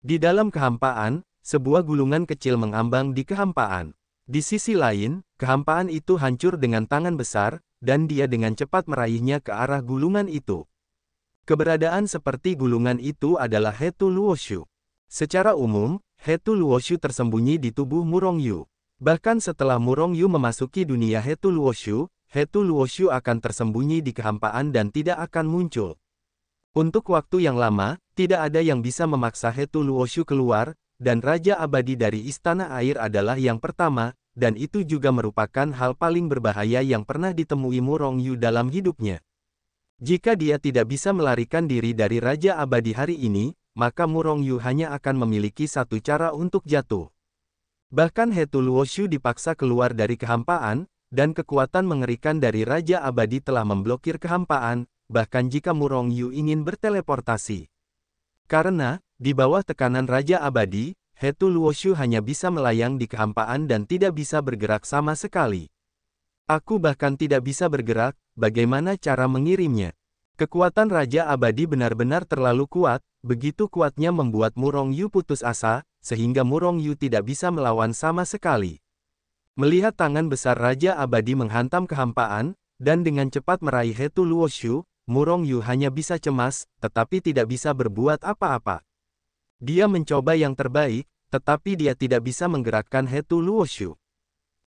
Di dalam kehampaan, sebuah gulungan kecil mengambang di kehampaan. Di sisi lain, kehampaan itu hancur dengan tangan besar, dan dia dengan cepat meraihnya ke arah gulungan itu. Keberadaan seperti gulungan itu adalah Hetu Luoshu. Secara umum, Hetu Luoshu tersembunyi di tubuh Murongyu. Bahkan setelah Murongyu memasuki dunia Hetu Luoshu akan tersembunyi di kehampaan dan tidak akan muncul. Untuk waktu yang lama, tidak ada yang bisa memaksa Hetu Luoshu keluar, dan Raja Abadi dari Istana Air adalah yang pertama, dan itu juga merupakan hal paling berbahaya yang pernah ditemui Murongyu dalam hidupnya. Jika dia tidak bisa melarikan diri dari Raja Abadi hari ini, maka Murongyu hanya akan memiliki satu cara untuk jatuh. Bahkan Hetu Luoshu dipaksa keluar dari kehampaan, dan kekuatan mengerikan dari Raja Abadi telah memblokir kehampaan, bahkan jika Murongyu ingin berteleportasi. Karena, di bawah tekanan Raja Abadi, Hetu Luoshu hanya bisa melayang di kehampaan dan tidak bisa bergerak sama sekali. Aku bahkan tidak bisa bergerak, bagaimana cara mengirimnya? Kekuatan Raja Abadi benar-benar terlalu kuat, begitu kuatnya membuat Murongyu putus asa, sehingga Murongyu tidak bisa melawan sama sekali. Melihat tangan besar Raja Abadi menghantam kehampaan, dan dengan cepat meraih Hetu Luoshu, Murongyu hanya bisa cemas, tetapi tidak bisa berbuat apa-apa. Dia mencoba yang terbaik, tetapi dia tidak bisa menggerakkan Hetu Luoshu.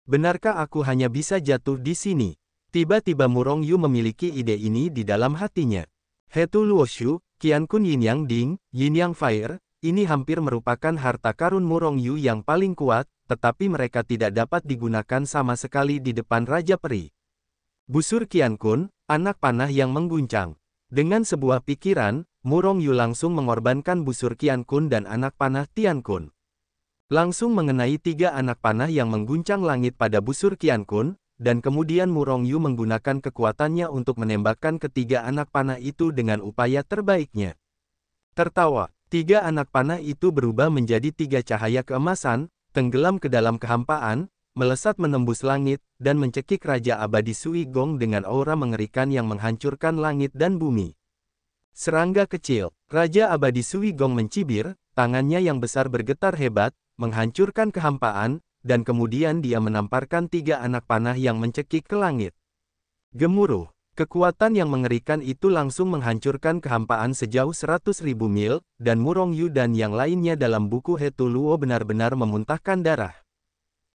Benarkah aku hanya bisa jatuh di sini? Tiba-tiba Murongyu memiliki ide ini di dalam hatinya. Hetu Luoshu, Qiankun Yin Yang Ding, Yin Yang Fire, ini hampir merupakan harta karun Murongyu yang paling kuat, tetapi mereka tidak dapat digunakan sama sekali di depan Raja Peri. Busur Qiankun, anak panah yang mengguncang. Dengan sebuah pikiran, Murongyu langsung mengorbankan busur Qiankun dan anak panah Tiankun. Langsung mengenai 3 anak panah yang mengguncang langit pada busur Qiankun, dan kemudian Murongyu menggunakan kekuatannya untuk menembakkan ketiga anak panah itu dengan upaya terbaiknya. Tertawa, 3 anak panah itu berubah menjadi 3 cahaya keemasan, tenggelam ke dalam kehampaan, melesat menembus langit, dan mencekik Raja Abadi Sui Gong dengan aura mengerikan yang menghancurkan langit dan bumi. Serangga kecil, Raja Abadi Sui Gong mencibir, tangannya yang besar bergetar hebat, menghancurkan kehampaan, dan kemudian dia menamparkan 3 anak panah yang mencekik ke langit. Gemuruh, kekuatan yang mengerikan itu langsung menghancurkan kehampaan sejauh 100.000 mil, dan Murongyu dan yang lainnya dalam buku Hetu Luo benar-benar memuntahkan darah.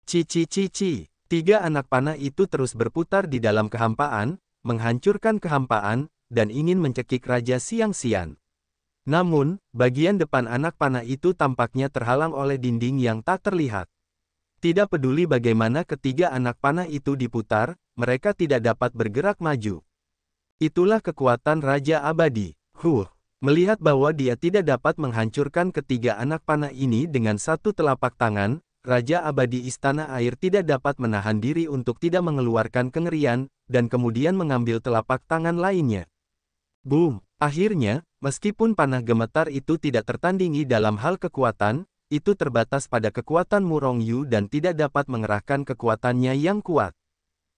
Cici, 3 anak panah itu terus berputar di dalam kehampaan, menghancurkan kehampaan, dan ingin mencekik Raja Xiangxian. Namun, bagian depan anak panah itu tampaknya terhalang oleh dinding yang tak terlihat. Tidak peduli bagaimana ketiga anak panah itu diputar, mereka tidak dapat bergerak maju. Itulah kekuatan Raja Abadi. Melihat bahwa dia tidak dapat menghancurkan ketiga anak panah ini dengan satu telapak tangan, Raja Abadi Istana Air tidak dapat menahan diri untuk tidak mengeluarkan kengerian, dan kemudian mengambil telapak tangan lainnya. Boom! Akhirnya, meskipun panah gemetar itu tidak tertandingi dalam hal kekuatan, itu terbatas pada kekuatan Murongyu dan tidak dapat mengerahkan kekuatannya yang kuat.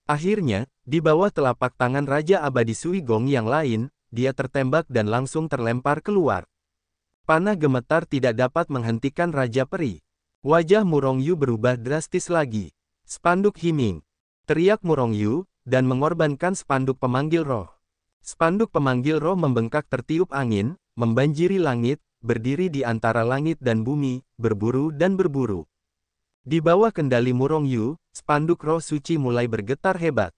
Akhirnya, di bawah telapak tangan Raja Abadi Sui Gong yang lain, dia tertembak dan langsung terlempar keluar. Panah gemetar tidak dapat menghentikan Raja Peri. Wajah Murongyu berubah drastis lagi. Spanduk Himing! Teriak Murongyu, dan mengorbankan spanduk pemanggil roh. Spanduk pemanggil roh membengkak tertiup angin, membanjiri langit, berdiri di antara langit dan bumi, berburu dan berburu. Di bawah kendali Murongyu, spanduk roh suci mulai bergetar hebat.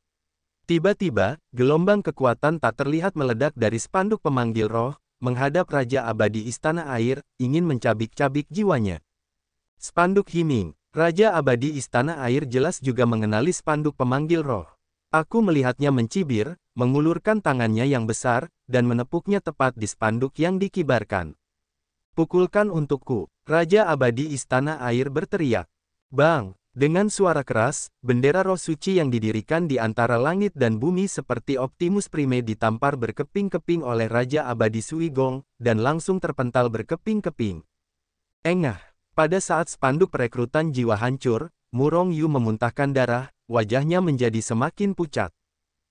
Tiba-tiba, gelombang kekuatan tak terlihat meledak dari spanduk pemanggil roh, menghadap Raja Abadi Istana Air, ingin mencabik-cabik jiwanya. Spanduk Himing! Raja Abadi Istana Air jelas juga mengenali spanduk pemanggil roh. Aku melihatnya mencibir, mengulurkan tangannya yang besar, dan menepuknya tepat di spanduk yang dikibarkan. Pukulkan untukku! Raja Abadi Istana Air berteriak. Bang! Dengan suara keras, bendera roh suci yang didirikan di antara langit dan bumi seperti Optimus Prime ditampar berkeping-keping oleh Raja Abadi Sui Gong, dan langsung terpental berkeping-keping. Engah! Pada saat spanduk perekrutan jiwa hancur, Murongyu memuntahkan darah, wajahnya menjadi semakin pucat.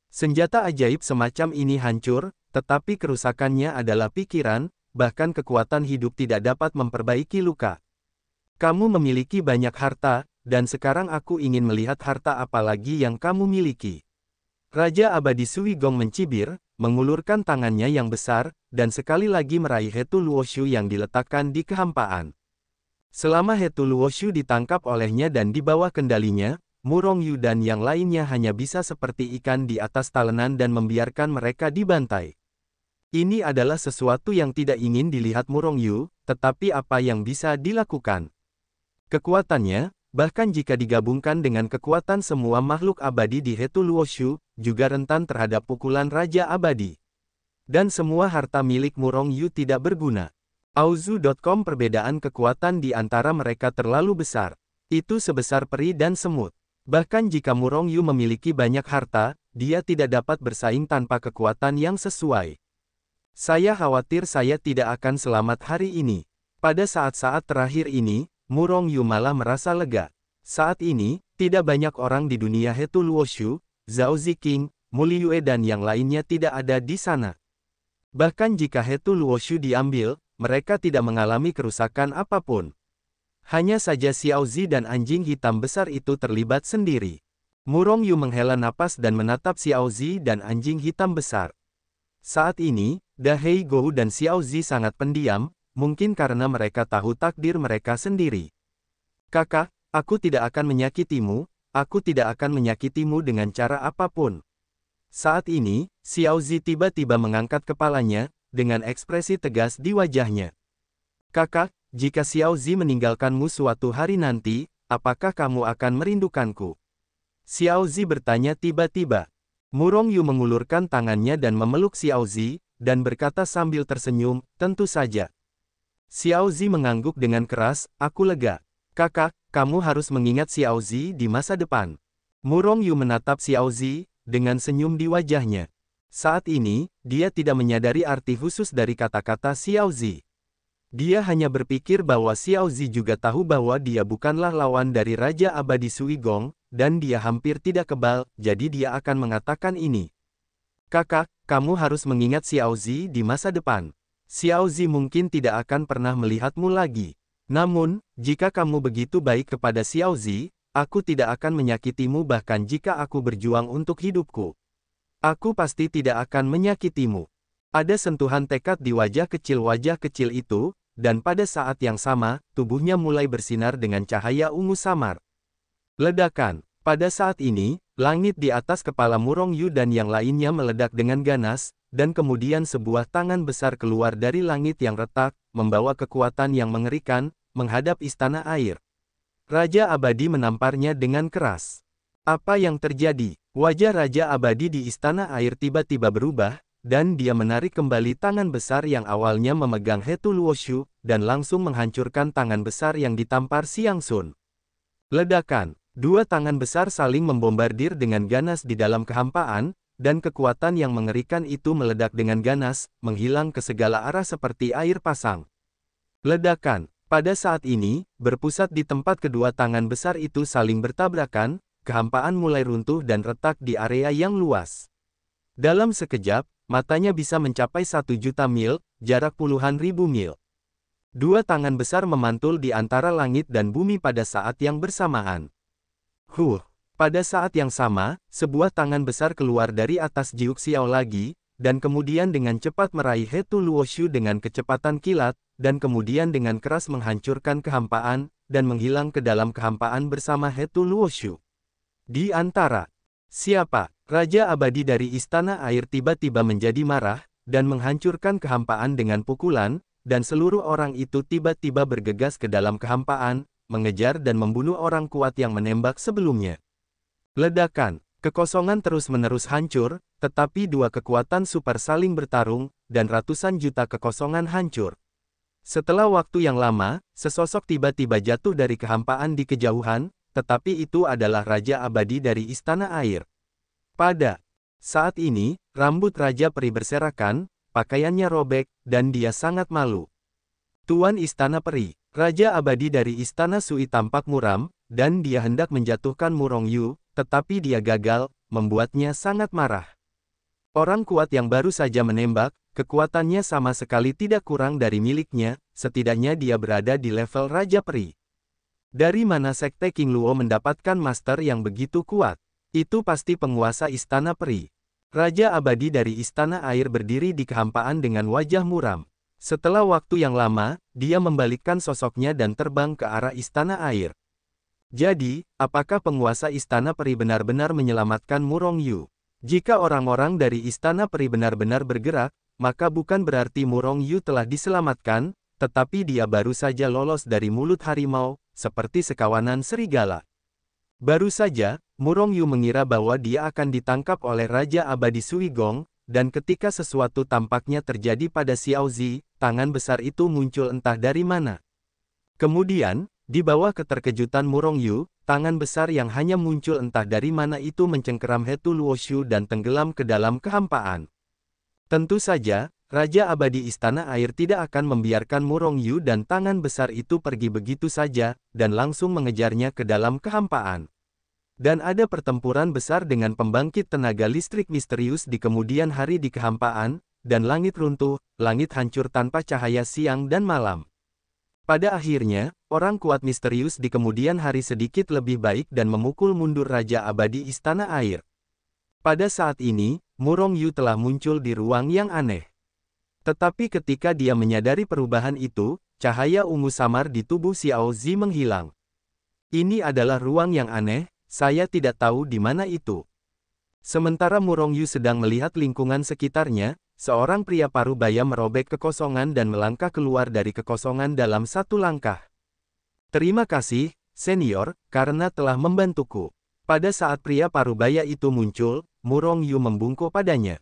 Senjata ajaib semacam ini hancur, tetapi kerusakannya adalah pikiran, bahkan kekuatan hidup tidak dapat memperbaiki luka. Kamu memiliki banyak harta, dan sekarang aku ingin melihat harta apa lagi yang kamu miliki. Raja Abadi Sui Gong mencibir, mengulurkan tangannya yang besar, dan sekali lagi meraih Hetu Luoshu yang diletakkan di kehampaan. Selama Hetu Luoshu ditangkap olehnya dan di bawah kendalinya, Mu Rongyu dan yang lainnya hanya bisa seperti ikan di atas talenan dan membiarkan mereka dibantai. Ini adalah sesuatu yang tidak ingin dilihat Mu Rongyu, tetapi apa yang bisa dilakukan? Kekuatannya, bahkan jika digabungkan dengan kekuatan semua makhluk abadi di Hetu Luoshu, juga rentan terhadap pukulan Raja Abadi. Dan semua harta milik Mu Rongyu tidak berguna. Auzu.com Perbedaan kekuatan di antara mereka terlalu besar. Itu sebesar peri dan semut. Bahkan jika Mu Rongyu memiliki banyak harta, dia tidak dapat bersaing tanpa kekuatan yang sesuai. Saya khawatir saya tidak akan selamat hari ini. Pada saat-saat terakhir ini, Mu Rongyu malah merasa lega. Saat ini, tidak banyak orang di dunia Hetu Luoshu, Zhao Ziqing, Mu Liyue dan yang lainnya tidak ada di sana. Bahkan jika Hetu Luoshu diambil, mereka tidak mengalami kerusakan apapun. Hanya saja Xiao Zi dan anjing hitam besar itu terlibat sendiri. Mu Rongyu menghela napas dan menatap Xiao Zi dan anjing hitam besar. Saat ini, Da Hei Gou dan Xiao Zi sangat pendiam, mungkin karena mereka tahu takdir mereka sendiri. Kakak, aku tidak akan menyakitimu, aku tidak akan menyakitimu dengan cara apapun. Saat ini, Xiao Zi tiba-tiba mengangkat kepalanya, dengan ekspresi tegas di wajahnya. Kakak, jika Xiao Zi meninggalkanmu suatu hari nanti, apakah kamu akan merindukanku? Xiao Zi bertanya tiba-tiba. Mu Rongyu mengulurkan tangannya dan memeluk Xiao Zi, dan berkata sambil tersenyum, tentu saja. Xiao Zi mengangguk dengan keras, aku lega. Kakak, kamu harus mengingat Xiao Zi di masa depan. Mu Rongyu menatap Xiao Zi, dengan senyum di wajahnya. Saat ini, dia tidak menyadari arti khusus dari kata-kata Xiao Zi. Dia hanya berpikir bahwa Xiao Zi juga tahu bahwa dia bukanlah lawan dari Raja Abadi Sui Gong, dan dia hampir tidak kebal, jadi dia akan mengatakan ini. Kakak, kamu harus mengingat Xiao Zi di masa depan. Xiao Zi mungkin tidak akan pernah melihatmu lagi. Namun, jika kamu begitu baik kepada Xiao Zi, aku tidak akan menyakitimu bahkan jika aku berjuang untuk hidupku. Aku pasti tidak akan menyakitimu. Ada sentuhan tekad di wajah kecil itu, dan pada saat yang sama, tubuhnya mulai bersinar dengan cahaya ungu samar. Ledakan. Pada saat ini, langit di atas kepala Mu Rongyu dan yang lainnya meledak dengan ganas, dan kemudian sebuah tangan besar keluar dari langit yang retak, membawa kekuatan yang mengerikan, menghadap istana air. Raja Abadi menamparnya dengan keras. Apa yang terjadi? Wajah Raja Abadi di istana air tiba-tiba berubah, dan dia menarik kembali tangan besar yang awalnya memegang Hetu Luoshu, dan langsung menghancurkan tangan besar yang ditampar Xiang Sun. Ledakan. Dua tangan besar saling membombardir dengan ganas di dalam kehampaan, dan kekuatan yang mengerikan itu meledak dengan ganas, menghilang ke segala arah seperti air pasang. Ledakan. Pada saat ini, berpusat di tempat kedua tangan besar itu saling bertabrakan, kehampaan mulai runtuh dan retak di area yang luas. Dalam sekejap, matanya bisa mencapai 1 juta mil, jarak puluhan ribu mil. Dua tangan besar memantul di antara langit dan bumi pada saat yang bersamaan. Pada saat yang sama, sebuah tangan besar keluar dari atas Jiuk Xiao lagi, dan kemudian dengan cepat meraih Hetu Luoshu dengan kecepatan kilat, dan kemudian dengan keras menghancurkan kehampaan, dan menghilang ke dalam kehampaan bersama Hetu Luoshu. Di antara siapa? Raja Abadi dari Istana Air tiba-tiba menjadi marah, dan menghancurkan kehampaan dengan pukulan, dan seluruh orang itu tiba-tiba bergegas ke dalam kehampaan, mengejar dan membunuh orang kuat yang menembak sebelumnya. Ledakan. Kekosongan terus-menerus hancur, tetapi dua kekuatan super saling bertarung, dan ratusan juta kekosongan hancur. Setelah waktu yang lama, sesosok tiba-tiba jatuh dari kehampaan di kejauhan, tetapi itu adalah Raja Abadi dari Istana Air. Pada saat ini, rambut Raja Peri berserakan, pakaiannya robek, dan dia sangat malu. Tuan Istana Peri, Raja Abadi dari Istana Sui tampak muram, dan dia hendak menjatuhkan Mu Rongyu, tetapi dia gagal, membuatnya sangat marah. Orang kuat yang baru saja menembak, kekuatannya sama sekali tidak kurang dari miliknya, setidaknya dia berada di level Raja Peri. Dari mana Sekte King Luo mendapatkan master yang begitu kuat? Itu pasti penguasa Istana Peri. Raja abadi dari Istana Air berdiri di kehampaan dengan wajah muram. Setelah waktu yang lama, dia membalikkan sosoknya dan terbang ke arah Istana Air. Jadi, apakah penguasa Istana Peri benar-benar menyelamatkan Murong Yu? Jika orang-orang dari Istana Peri benar-benar bergerak, maka bukan berarti Murong Yu telah diselamatkan, tetapi dia baru saja lolos dari mulut harimau, seperti sekawanan serigala. Baru saja, Murong Yu mengira bahwa dia akan ditangkap oleh Raja Abadi Sui Gong, dan ketika sesuatu tampaknya terjadi pada Xiao Zi, tangan besar itu muncul entah dari mana. Kemudian, di bawah keterkejutan Murong Yu, tangan besar yang hanya muncul entah dari mana itu mencengkeram Hetu Luoshu dan tenggelam ke dalam kehampaan. Tentu saja, Raja Abadi Istana Air tidak akan membiarkan Murong Yu dan tangan besar itu pergi begitu saja, dan langsung mengejarnya ke dalam kehampaan. Dan ada pertempuran besar dengan pembangkit tenaga listrik misterius di kemudian hari di kehampaan, dan langit runtuh, langit hancur tanpa cahaya siang dan malam. Pada akhirnya, orang kuat misterius di kemudian hari sedikit lebih baik dan memukul mundur Raja Abadi Istana Air. Pada saat ini, Murong Yu telah muncul di ruang yang aneh. Tetapi ketika dia menyadari perubahan itu, cahaya ungu samar di tubuh Xiao Zi menghilang. Ini adalah ruang yang aneh, saya tidak tahu di mana itu. Sementara Murong Yu sedang melihat lingkungan sekitarnya, seorang pria parubaya merobek kekosongan dan melangkah keluar dari kekosongan dalam satu langkah. Terima kasih, senior, karena telah membantuku. Pada saat pria parubaya itu muncul, Murong Yu membungkuk padanya.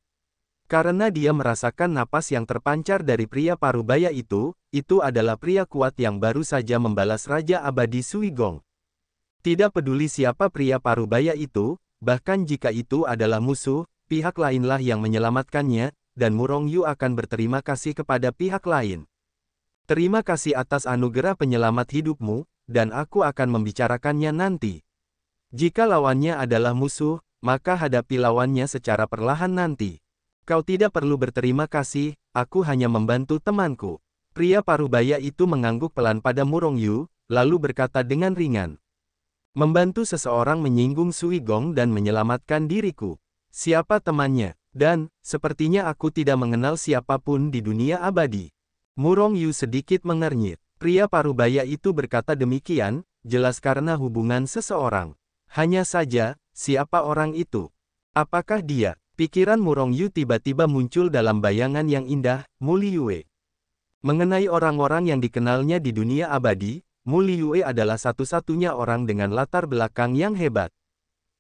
Karena dia merasakan napas yang terpancar dari pria parubaya itu adalah pria kuat yang baru saja membalas Raja Abadi Sui Gong. Tidak peduli siapa pria parubaya itu, bahkan jika itu adalah musuh, pihak lainlah yang menyelamatkannya, dan Murong Yu akan berterima kasih kepada pihak lain. Terima kasih atas anugerah penyelamat hidupmu, dan aku akan membicarakannya nanti. Jika lawannya adalah musuh, maka hadapi lawannya secara perlahan nanti. Kau tidak perlu berterima kasih, aku hanya membantu temanku. Pria parubaya itu mengangguk pelan pada Murong Yu, lalu berkata dengan ringan. Membantu seseorang menyinggung Sui Gong dan menyelamatkan diriku. Siapa temannya? Dan, sepertinya aku tidak mengenal siapapun di dunia abadi. Murong Yu sedikit mengernyit. Pria parubaya itu berkata demikian, jelas karena hubungan seseorang. Hanya saja, siapa orang itu? Apakah dia? Pikiran Murong Yu tiba-tiba muncul dalam bayangan yang indah, Mu Liyue. Mengenai orang-orang yang dikenalnya di dunia abadi, Mu Liyue adalah satu-satunya orang dengan latar belakang yang hebat.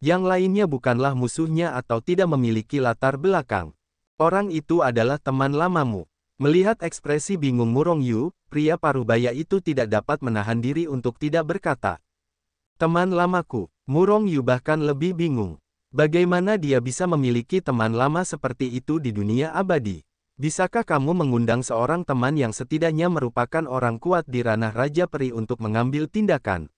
Yang lainnya bukanlah musuhnya atau tidak memiliki latar belakang. Orang itu adalah teman lamamu. Melihat ekspresi bingung Murong Yu, pria parubaya itu tidak dapat menahan diri untuk tidak berkata. Teman lamaku, Murong Yu bahkan lebih bingung. Bagaimana dia bisa memiliki teman lama seperti itu di dunia abadi? Bisakah kamu mengundang seorang teman yang setidaknya merupakan orang kuat di ranah Raja Peri untuk mengambil tindakan?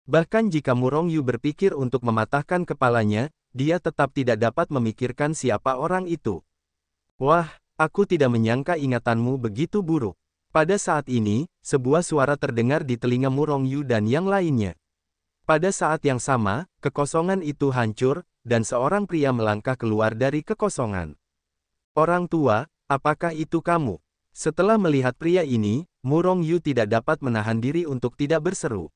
Bahkan jika Murong Yu berpikir untuk mematahkan kepalanya, dia tetap tidak dapat memikirkan siapa orang itu. Wah, aku tidak menyangka ingatanmu begitu buruk. Pada saat ini, sebuah suara terdengar di telinga Murong Yu dan yang lainnya. Pada saat yang sama, kekosongan itu hancur, dan seorang pria melangkah keluar dari kekosongan. Orang tua, apakah itu kamu? Setelah melihat pria ini, Murong Yu tidak dapat menahan diri untuk tidak berseru.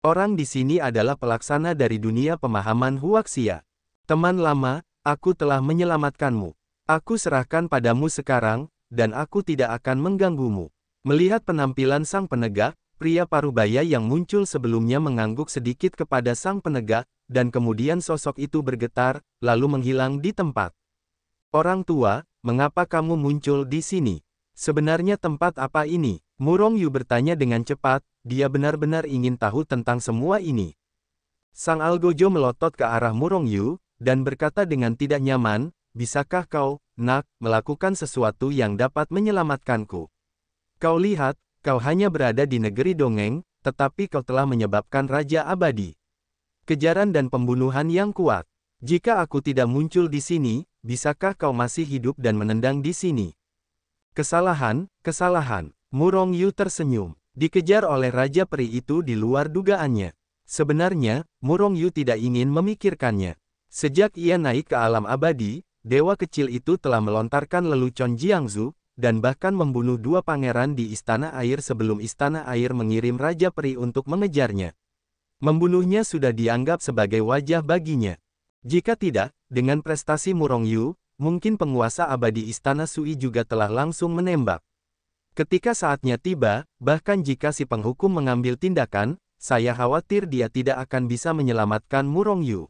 Orang di sini adalah pelaksana dari dunia pemahaman Huaxia. Teman lama, aku telah menyelamatkanmu. Aku serahkan padamu sekarang, dan aku tidak akan mengganggumu. Melihat penampilan sang penegak, pria parubaya yang muncul sebelumnya mengangguk sedikit kepada sang penegak, dan kemudian sosok itu bergetar, lalu menghilang di tempat. Orang tua, mengapa kamu muncul di sini? Sebenarnya tempat apa ini? Murong Yu bertanya dengan cepat, dia benar-benar ingin tahu tentang semua ini. Sang Algojo melotot ke arah Murong Yu, dan berkata dengan tidak nyaman, bisakah kau, nak, melakukan sesuatu yang dapat menyelamatkanku? Kau lihat, kau hanya berada di negeri dongeng, tetapi kau telah menyebabkan Raja Abadi. Kejaran dan pembunuhan yang kuat. Jika aku tidak muncul di sini, bisakah kau masih hidup dan menendang di sini? Kesalahan, kesalahan. Murong Yu tersenyum. Dikejar oleh Raja Peri itu di luar dugaannya. Sebenarnya, Murong Yu tidak ingin memikirkannya. Sejak ia naik ke alam abadi, dewa kecil itu telah melontarkan lelucon Jiangzu, dan bahkan membunuh 2 pangeran di Istana Air sebelum Istana Air mengirim Raja Peri untuk mengejarnya. Membunuhnya sudah dianggap sebagai wajah baginya. Jika tidak, dengan prestasi Murong Yu, mungkin penguasa abadi Istana Sui juga telah langsung menembak. Ketika saatnya tiba, bahkan jika si penghukum mengambil tindakan, saya khawatir dia tidak akan bisa menyelamatkan Murong Yu.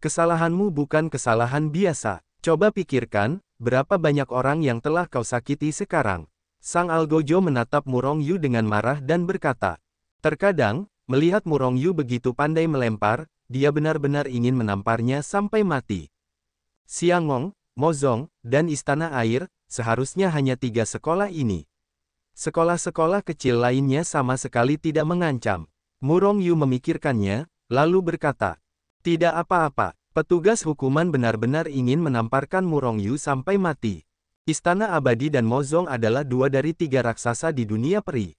Kesalahanmu bukan kesalahan biasa. Coba pikirkan, berapa banyak orang yang telah kau sakiti sekarang. Sang Algojo menatap Murong Yu dengan marah dan berkata, terkadang, melihat Murong Yu begitu pandai melempar, dia benar-benar ingin menamparnya sampai mati. Xiangong, Mozong, dan Istana Air, seharusnya hanya 3 sekolah ini. Sekolah-sekolah kecil lainnya sama sekali tidak mengancam. Murong Yu memikirkannya, lalu berkata, tidak apa-apa, petugas hukuman benar-benar ingin menamparkan Murong Yu sampai mati. Istana Abadi dan Mozong adalah 2 dari 3 raksasa di dunia peri.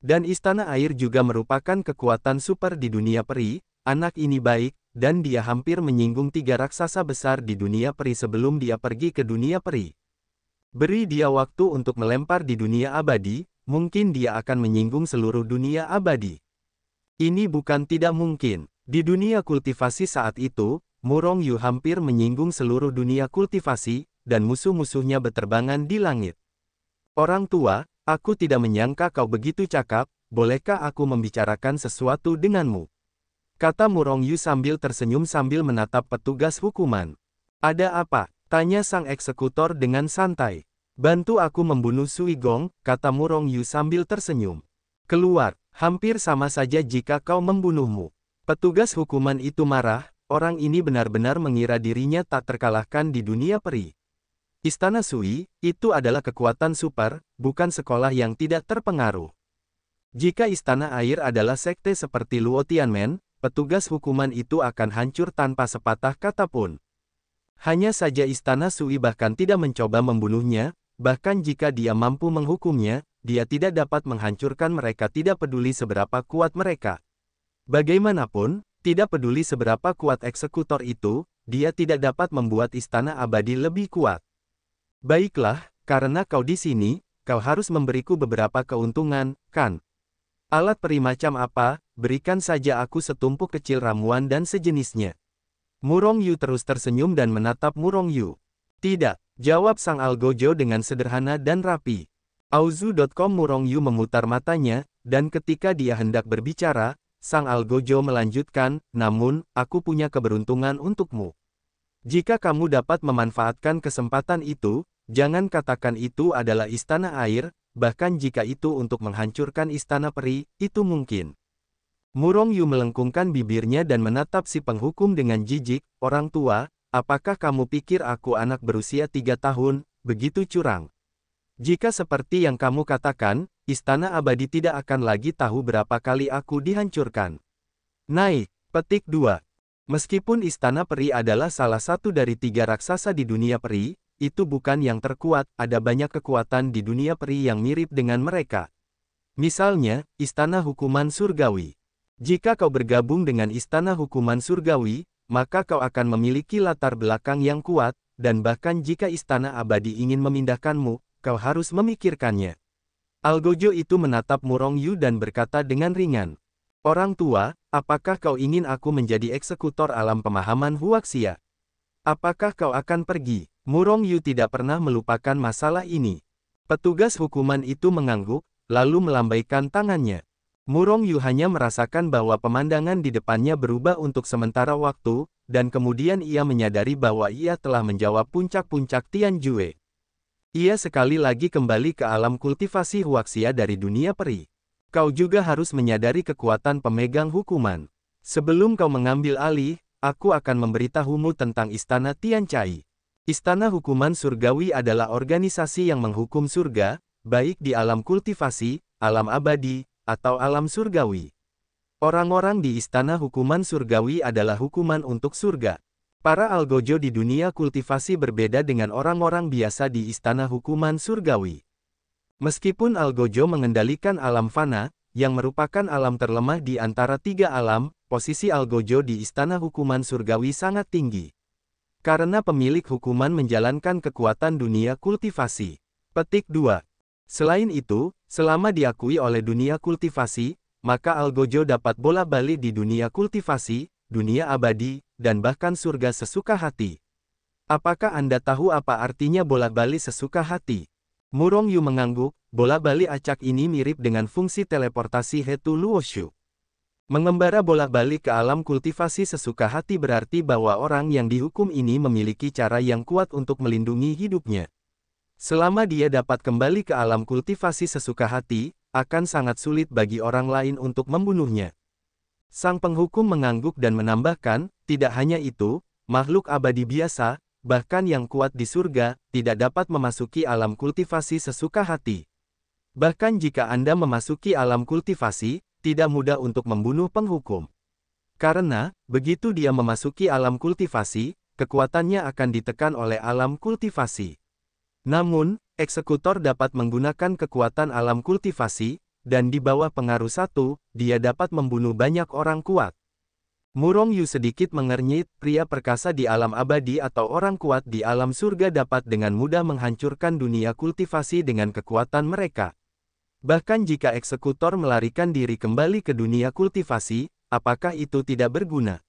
Dan Istana Air juga merupakan kekuatan super di dunia peri, anak ini baik, dan dia hampir menyinggung 3 raksasa besar di dunia peri sebelum dia pergi ke dunia peri. Beri dia waktu untuk melempar di dunia abadi, mungkin dia akan menyinggung seluruh dunia abadi. Ini bukan tidak mungkin. Di dunia kultivasi saat itu, Murong Yu hampir menyinggung seluruh dunia kultivasi, dan musuh-musuhnya berterbangan di langit. Orang tua, aku tidak menyangka kau begitu cakap, bolehkah aku membicarakan sesuatu denganmu? Kata Murong Yu sambil tersenyum sambil menatap petugas hukuman. Ada apa? Tanya sang eksekutor dengan santai. Bantu aku membunuh Sui Gong, kata Murong Yu sambil tersenyum. Keluar, hampir sama saja jika kau membunuhmu. Petugas hukuman itu marah, orang ini benar-benar mengira dirinya tak terkalahkan di dunia peri. Istana Sui, itu adalah kekuatan super, bukan sekolah yang tidak terpengaruh. Jika Istana Air adalah sekte seperti Luo Tianmen, petugas hukuman itu akan hancur tanpa sepatah kata pun. Hanya saja Istana Sui bahkan tidak mencoba membunuhnya, bahkan jika dia mampu menghukumnya, dia tidak dapat menghancurkan mereka tidak peduli seberapa kuat mereka. Bagaimanapun, tidak peduli seberapa kuat eksekutor itu, dia tidak dapat membuat Istana Abadi lebih kuat. Baiklah, karena kau di sini, kau harus memberiku beberapa keuntungan, kan? Alat peri macam apa, berikan saja aku setumpuk kecil ramuan dan sejenisnya. Murong Yu terus tersenyum dan menatap Murong Yu. Tidak, jawab sang Algojo dengan sederhana dan rapi. Auzu.com Murong Yu memutar matanya, dan ketika dia hendak berbicara, sang Algojo melanjutkan, namun, aku punya keberuntungan untukmu. Jika kamu dapat memanfaatkan kesempatan itu, jangan katakan itu adalah Istana Air, bahkan jika itu untuk menghancurkan Istana Peri, itu mungkin. Murong Yu melengkungkan bibirnya dan menatap si penghukum dengan jijik, orang tua, apakah kamu pikir aku anak berusia 3 tahun, begitu curang? Jika seperti yang kamu katakan, Istana Abadi tidak akan lagi tahu berapa kali aku dihancurkan. Naik, petik 2. Meskipun Istana Peri adalah salah satu dari 3 raksasa di dunia peri, itu bukan yang terkuat, ada banyak kekuatan di dunia peri yang mirip dengan mereka. Misalnya, Istana Hukuman Surgawi. Jika kau bergabung dengan Istana Hukuman Surgawi, maka kau akan memiliki latar belakang yang kuat, dan bahkan jika Istana Abadi ingin memindahkanmu, kau harus memikirkannya. Algojo itu menatap Murong Yu dan berkata dengan ringan. Orang tua, apakah kau ingin aku menjadi eksekutor alam pemahaman Huaxia? Apakah kau akan pergi? Murong Yu tidak pernah melupakan masalah ini. Petugas hukuman itu mengangguk, lalu melambaikan tangannya. Murong Yu hanya merasakan bahwa pemandangan di depannya berubah untuk sementara waktu, dan kemudian ia menyadari bahwa ia telah menjawab puncak-puncak Tianjue. Ia sekali lagi kembali ke alam kultivasi Huaxia dari dunia peri. Kau juga harus menyadari kekuatan pemegang hukuman. Sebelum kau mengambil alih, aku akan memberitahumu tentang Istana Tianchai. Istana Hukuman Surgawi adalah organisasi yang menghukum surga, baik di alam kultivasi, alam abadi, atau alam surgawi. Orang-orang di Istana Hukuman Surgawi adalah hukuman untuk surga. Para algojo di dunia kultivasi berbeda dengan orang-orang biasa di istana hukuman surgawi. Meskipun algojo mengendalikan alam fana, yang merupakan alam terlemah di antara tiga alam, posisi algojo di istana hukuman surgawi sangat tinggi. Karena pemilik hukuman menjalankan kekuatan dunia kultivasi. Petik 2. Selain itu, selama diakui oleh dunia kultivasi, maka algojo dapat bolak-balik di dunia kultivasi, dunia abadi, dan bahkan surga sesuka hati. Apakah Anda tahu apa artinya bolak-balik sesuka hati? Murong Yu mengangguk, bolak-balik acak ini mirip dengan fungsi teleportasi Hetu Luoshu. Mengembara bolak-balik ke alam kultivasi sesuka hati berarti bahwa orang yang dihukum ini memiliki cara yang kuat untuk melindungi hidupnya. Selama dia dapat kembali ke alam kultivasi sesuka hati, akan sangat sulit bagi orang lain untuk membunuhnya. Sang penghukum mengangguk dan menambahkan, tidak hanya itu, makhluk abadi biasa, bahkan yang kuat di surga, tidak dapat memasuki alam kultivasi sesuka hati. Bahkan jika Anda memasuki alam kultivasi, tidak mudah untuk membunuh penghukum. Karena, begitu dia memasuki alam kultivasi, kekuatannya akan ditekan oleh alam kultivasi. Namun, eksekutor dapat menggunakan kekuatan alam kultivasi, dan di bawah pengaruh satu, dia dapat membunuh banyak orang kuat. Murong Yu sedikit mengernyit, pria perkasa di alam abadi atau orang kuat di alam surga dapat dengan mudah menghancurkan dunia kultivasi dengan kekuatan mereka. Bahkan jika eksekutor melarikan diri kembali ke dunia kultivasi, apakah itu tidak berguna?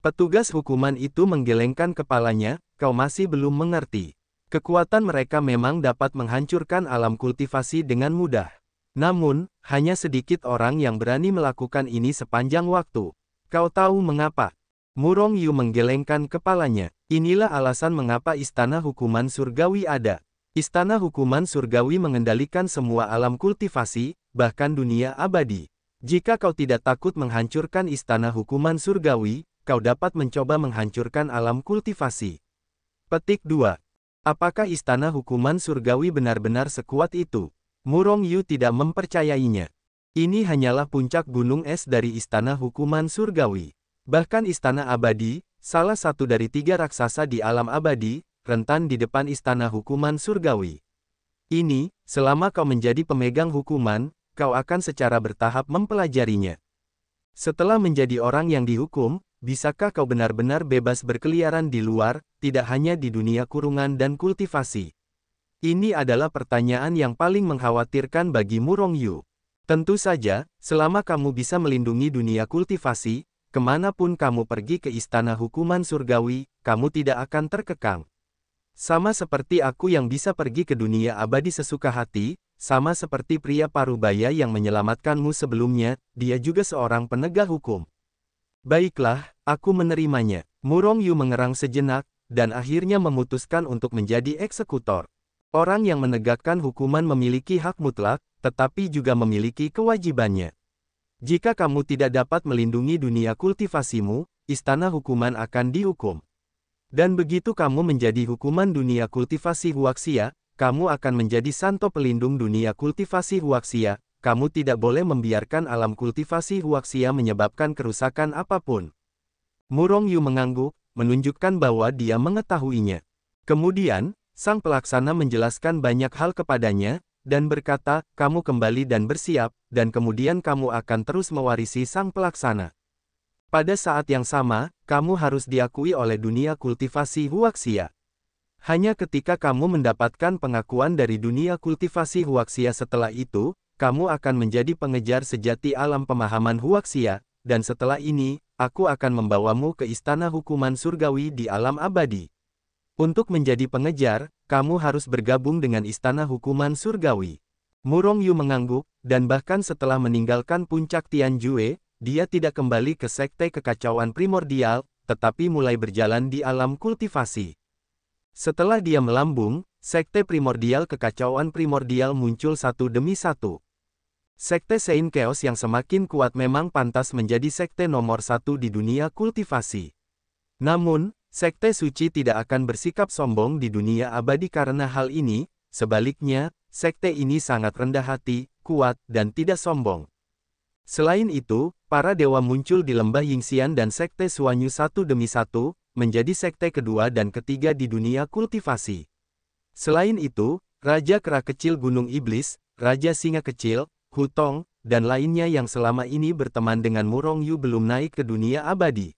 Petugas hukuman itu menggelengkan kepalanya, kau masih belum mengerti. Kekuatan mereka memang dapat menghancurkan alam kultivasi dengan mudah. Namun, hanya sedikit orang yang berani melakukan ini sepanjang waktu. Kau tahu mengapa? Murong Yu menggelengkan kepalanya. Inilah alasan mengapa istana hukuman surgawi ada. Istana hukuman surgawi mengendalikan semua alam kultivasi, bahkan dunia abadi. Jika kau tidak takut menghancurkan istana hukuman surgawi, kau dapat mencoba menghancurkan alam kultivasi. Petik 2. Apakah istana hukuman surgawi benar-benar sekuat itu? Murong Yu tidak mempercayainya. Ini hanyalah puncak gunung es dari istana hukuman surgawi. Bahkan istana abadi, salah satu dari tiga raksasa di alam abadi, rentan di depan istana hukuman surgawi. Ini, selama kau menjadi pemegang hukuman, kau akan secara bertahap mempelajarinya. Setelah menjadi orang yang dihukum, bisakah kau benar-benar bebas berkeliaran di luar, tidak hanya di dunia kurungan dan kultivasi? Ini adalah pertanyaan yang paling mengkhawatirkan bagi Murong Yu. Tentu saja, selama kamu bisa melindungi dunia kultivasi, kemanapun kamu pergi ke istana hukuman surgawi, kamu tidak akan terkekang. Sama seperti aku yang bisa pergi ke dunia abadi sesuka hati, sama seperti pria parubaya yang menyelamatkanmu sebelumnya, dia juga seorang penegak hukum. Baiklah, aku menerimanya. Murong Yu mengerang sejenak, dan akhirnya memutuskan untuk menjadi eksekutor. Orang yang menegakkan hukuman memiliki hak mutlak, tetapi juga memiliki kewajibannya. Jika kamu tidak dapat melindungi dunia kultivasimu, istana hukuman akan dihukum. Dan begitu kamu menjadi hukuman dunia kultivasi Huaxia, kamu akan menjadi santo pelindung dunia kultivasi Huaxia. Kamu tidak boleh membiarkan alam kultivasi Huaxia menyebabkan kerusakan apapun. Murong Yu mengangguk, menunjukkan bahwa dia mengetahuinya. Kemudian, sang pelaksana menjelaskan banyak hal kepadanya, dan berkata, kamu kembali dan bersiap, dan kemudian kamu akan terus mewarisi sang pelaksana. Pada saat yang sama, kamu harus diakui oleh dunia kultivasi Huaxia. Hanya ketika kamu mendapatkan pengakuan dari dunia kultivasi Huaxia setelah itu, kamu akan menjadi pengejar sejati alam pemahaman Huaxia, dan setelah ini, aku akan membawamu ke istana hukuman surgawi di alam abadi. Untuk menjadi pengejar, kamu harus bergabung dengan istana hukuman surgawi. Murong Yu mengangguk, dan bahkan setelah meninggalkan puncak Tianjue, dia tidak kembali ke sekte kekacauan primordial, tetapi mulai berjalan di alam kultivasi. Setelah dia melambung, sekte primordial kekacauan primordial muncul satu demi satu. Sekte Saint Chaos yang semakin kuat memang pantas menjadi sekte nomor satu di dunia kultivasi. Namun, sekte suci tidak akan bersikap sombong di dunia abadi karena hal ini, sebaliknya, sekte ini sangat rendah hati, kuat, dan tidak sombong. Selain itu, para dewa muncul di lembah Yingxian dan sekte Suanyu satu demi satu, menjadi sekte kedua dan ketiga di dunia kultivasi. Selain itu, Raja Kera Kecil Gunung Iblis, Raja Singa Kecil, Hutong, dan lainnya yang selama ini berteman dengan Murong Yu belum naik ke dunia abadi.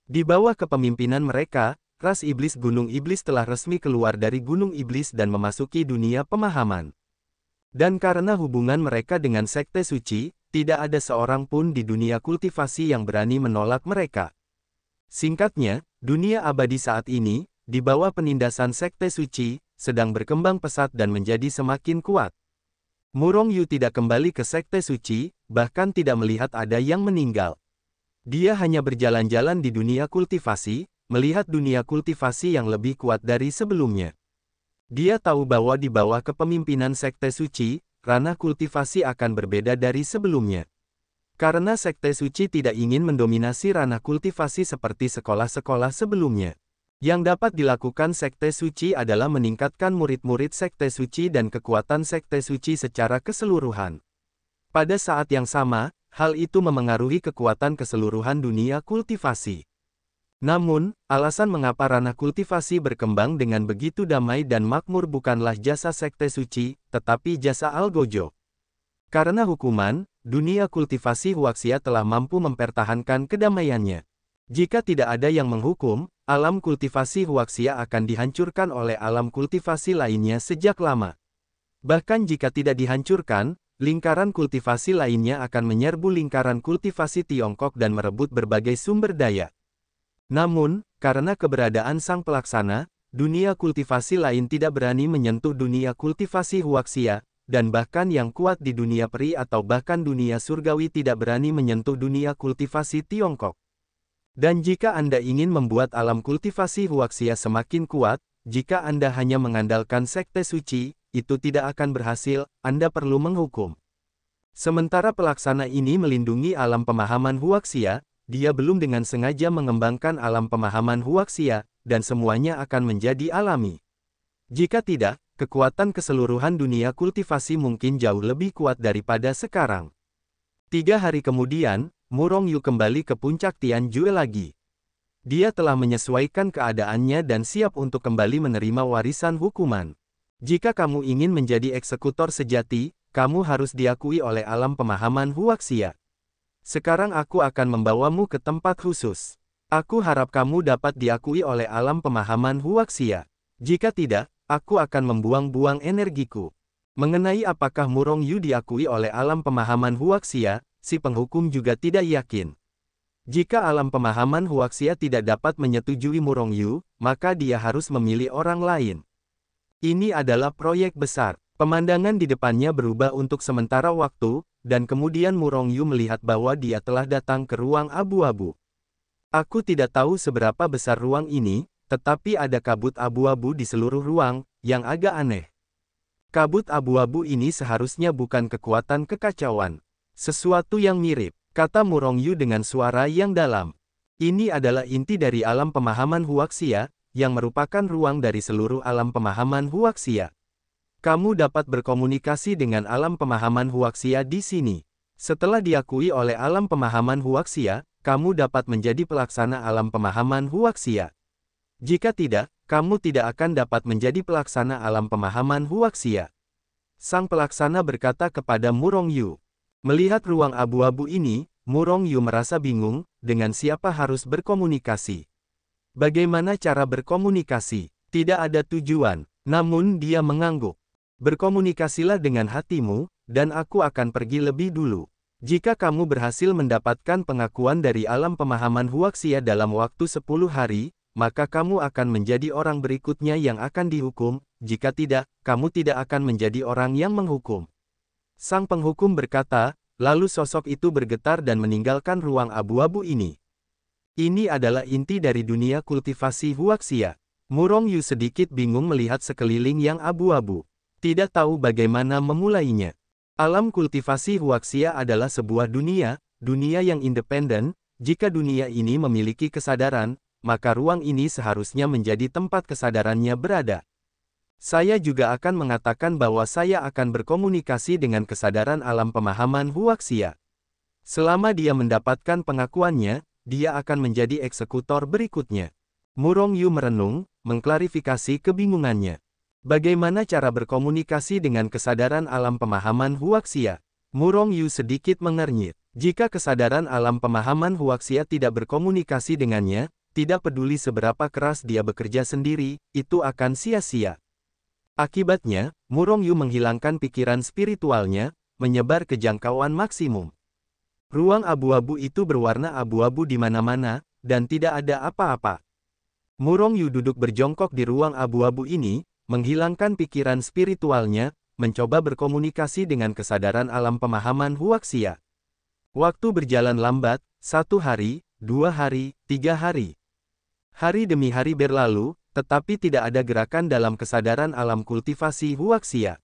Di bawah kepemimpinan mereka, ras iblis Gunung Iblis telah resmi keluar dari Gunung Iblis dan memasuki dunia pemahaman. Dan karena hubungan mereka dengan Sekte Suci, tidak ada seorang pun di dunia kultivasi yang berani menolak mereka. Singkatnya, dunia abadi saat ini, di bawah penindasan Sekte Suci, sedang berkembang pesat dan menjadi semakin kuat. Murong Yu tidak kembali ke Sekte Suci, bahkan tidak melihat ada yang meninggal. Dia hanya berjalan-jalan di dunia kultivasi, melihat dunia kultivasi yang lebih kuat dari sebelumnya. Dia tahu bahwa di bawah kepemimpinan Sekte Suci, ranah kultivasi akan berbeda dari sebelumnya. Karena Sekte Suci tidak ingin mendominasi ranah kultivasi seperti sekolah-sekolah sebelumnya. Yang dapat dilakukan Sekte Suci adalah meningkatkan murid-murid Sekte Suci dan kekuatan Sekte Suci secara keseluruhan. Pada saat yang sama, hal itu memengaruhi kekuatan keseluruhan dunia kultivasi. Namun, alasan mengapa ranah kultivasi berkembang dengan begitu damai dan makmur bukanlah jasa Sekte Suci, tetapi jasa Algojo. Karena hukuman, dunia kultivasi Huaxia telah mampu mempertahankan kedamaiannya. Jika tidak ada yang menghukum, alam kultivasi Huaxia akan dihancurkan oleh alam kultivasi lainnya sejak lama. Bahkan jika tidak dihancurkan, lingkaran kultivasi lainnya akan menyerbu lingkaran kultivasi Tiongkok dan merebut berbagai sumber daya. Namun, karena keberadaan sang pelaksana, dunia kultivasi lain tidak berani menyentuh dunia kultivasi Huaxia, dan bahkan yang kuat di dunia peri atau bahkan dunia surgawi tidak berani menyentuh dunia kultivasi Tiongkok. Dan jika Anda ingin membuat alam kultivasi Huaxia semakin kuat, jika Anda hanya mengandalkan Sekte Suci, itu tidak akan berhasil, Anda perlu menghukum. Sementara pelaksana ini melindungi alam pemahaman Huaxia, dia belum dengan sengaja mengembangkan alam pemahaman Huaxia, dan semuanya akan menjadi alami. Jika tidak, kekuatan keseluruhan dunia kultivasi mungkin jauh lebih kuat daripada sekarang. 3 hari kemudian, Murong Yu kembali ke puncak Tianjue lagi. Dia telah menyesuaikan keadaannya dan siap untuk kembali menerima warisan hukuman. Jika kamu ingin menjadi eksekutor sejati, kamu harus diakui oleh alam pemahaman Huaxia. Sekarang aku akan membawamu ke tempat khusus. Aku harap kamu dapat diakui oleh alam pemahaman Huaxia. Jika tidak, aku akan membuang-buang energiku. Mengenai apakah Murong Yu diakui oleh alam pemahaman Huaxia, si penghukum juga tidak yakin. Jika alam pemahaman Huaxia tidak dapat menyetujui Murong Yu, maka dia harus memilih orang lain. Ini adalah proyek besar. Pemandangan di depannya berubah untuk sementara waktu, dan kemudian Murong Yu melihat bahwa dia telah datang ke ruang abu-abu. Aku tidak tahu seberapa besar ruang ini, tetapi ada kabut abu-abu di seluruh ruang, yang agak aneh. Kabut abu-abu ini seharusnya bukan kekuatan kekacauan. Sesuatu yang mirip, kata Murong Yu dengan suara yang dalam. Ini adalah inti dari alam pemahaman Huaxia, yang merupakan ruang dari seluruh alam pemahaman Huaxia. Kamu dapat berkomunikasi dengan alam pemahaman Huaxia di sini. Setelah diakui oleh alam pemahaman Huaxia, kamu dapat menjadi pelaksana alam pemahaman Huaxia. Jika tidak, kamu tidak akan dapat menjadi pelaksana alam pemahaman Huaxia. Sang pelaksana berkata kepada Murong Yu. Melihat ruang abu-abu ini, Murong Yu merasa bingung, dengan siapa harus berkomunikasi. Bagaimana cara berkomunikasi? Tidak ada tujuan, namun dia mengangguk. Berkomunikasilah dengan hatimu, dan aku akan pergi lebih dulu. Jika kamu berhasil mendapatkan pengakuan dari alam pemahaman Huaxia dalam waktu 10 hari, maka kamu akan menjadi orang berikutnya yang akan dihukum, jika tidak, kamu tidak akan menjadi orang yang menghukum. Sang penghukum berkata, lalu sosok itu bergetar dan meninggalkan ruang abu-abu ini. Ini adalah inti dari dunia kultivasi Huaxia. Murong Yu sedikit bingung melihat sekeliling yang abu-abu. Tidak tahu bagaimana memulainya. Alam kultivasi Huaxia adalah sebuah dunia yang independen. Jika dunia ini memiliki kesadaran, maka ruang ini seharusnya menjadi tempat kesadarannya berada. Saya juga akan mengatakan bahwa saya akan berkomunikasi dengan kesadaran alam pemahaman Huaxia. Selama dia mendapatkan pengakuannya, dia akan menjadi eksekutor berikutnya. Murong Yu merenung, mengklarifikasi kebingungannya. Bagaimana cara berkomunikasi dengan kesadaran alam pemahaman Huaxia? Murong Yu sedikit mengernyit. Jika kesadaran alam pemahaman Huaxia tidak berkomunikasi dengannya, tidak peduli seberapa keras dia bekerja sendiri, itu akan sia-sia. Akibatnya, Murong Yu menghilangkan pikiran spiritualnya, menyebar ke jangkauan maksimum. Ruang abu-abu itu berwarna abu-abu di mana-mana, dan tidak ada apa-apa. Murong Yu duduk berjongkok di ruang abu-abu ini, menghilangkan pikiran spiritualnya, mencoba berkomunikasi dengan kesadaran alam pemahaman Huaxia. Waktu berjalan lambat, 1 hari, 2 hari, 3 hari. Hari demi hari berlalu, tetapi tidak ada gerakan dalam kesadaran alam kultivasi Huaxia.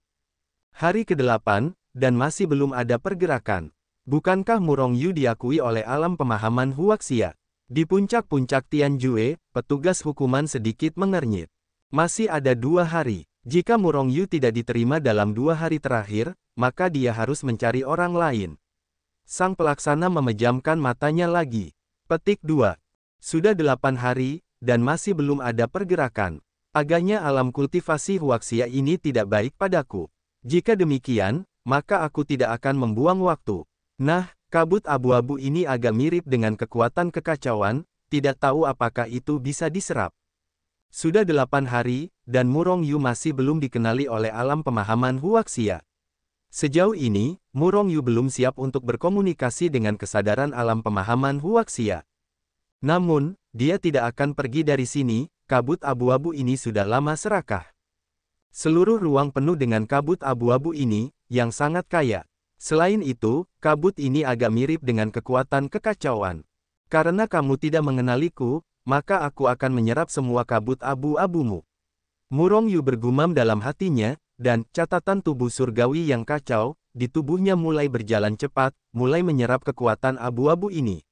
Hari ke-8, dan masih belum ada pergerakan. Bukankah Murong Yu diakui oleh alam pemahaman Huaxia? Di puncak-puncak Tianjue, petugas hukuman sedikit mengernyit. Masih ada 2 hari. Jika Murong Yu tidak diterima dalam 2 hari terakhir, maka dia harus mencari orang lain. Sang pelaksana memejamkan matanya lagi. Petik 2. Sudah 8 hari, dan masih belum ada pergerakan. Agaknya alam kultivasi Huaxia ini tidak baik padaku. Jika demikian, maka aku tidak akan membuang waktu. Nah, kabut abu-abu ini agak mirip dengan kekuatan kekacauan, tidak tahu apakah itu bisa diserap. Sudah 8 hari, dan Murong Yu masih belum dikenali oleh alam pemahaman Huaxia. Sejauh ini, Murong Yu belum siap untuk berkomunikasi dengan kesadaran alam pemahaman Huaxia. Namun, dia tidak akan pergi dari sini, kabut abu-abu ini sudah lama serakah. Seluruh ruang penuh dengan kabut abu-abu ini, yang sangat kaya. Selain itu, kabut ini agak mirip dengan kekuatan kekacauan. Karena kamu tidak mengenaliku, maka aku akan menyerap semua kabut abu-abumu. Murong Yu bergumam dalam hatinya, dan catatan tubuh surgawi yang kacau, di tubuhnya mulai berjalan cepat, mulai menyerap kekuatan abu-abu ini.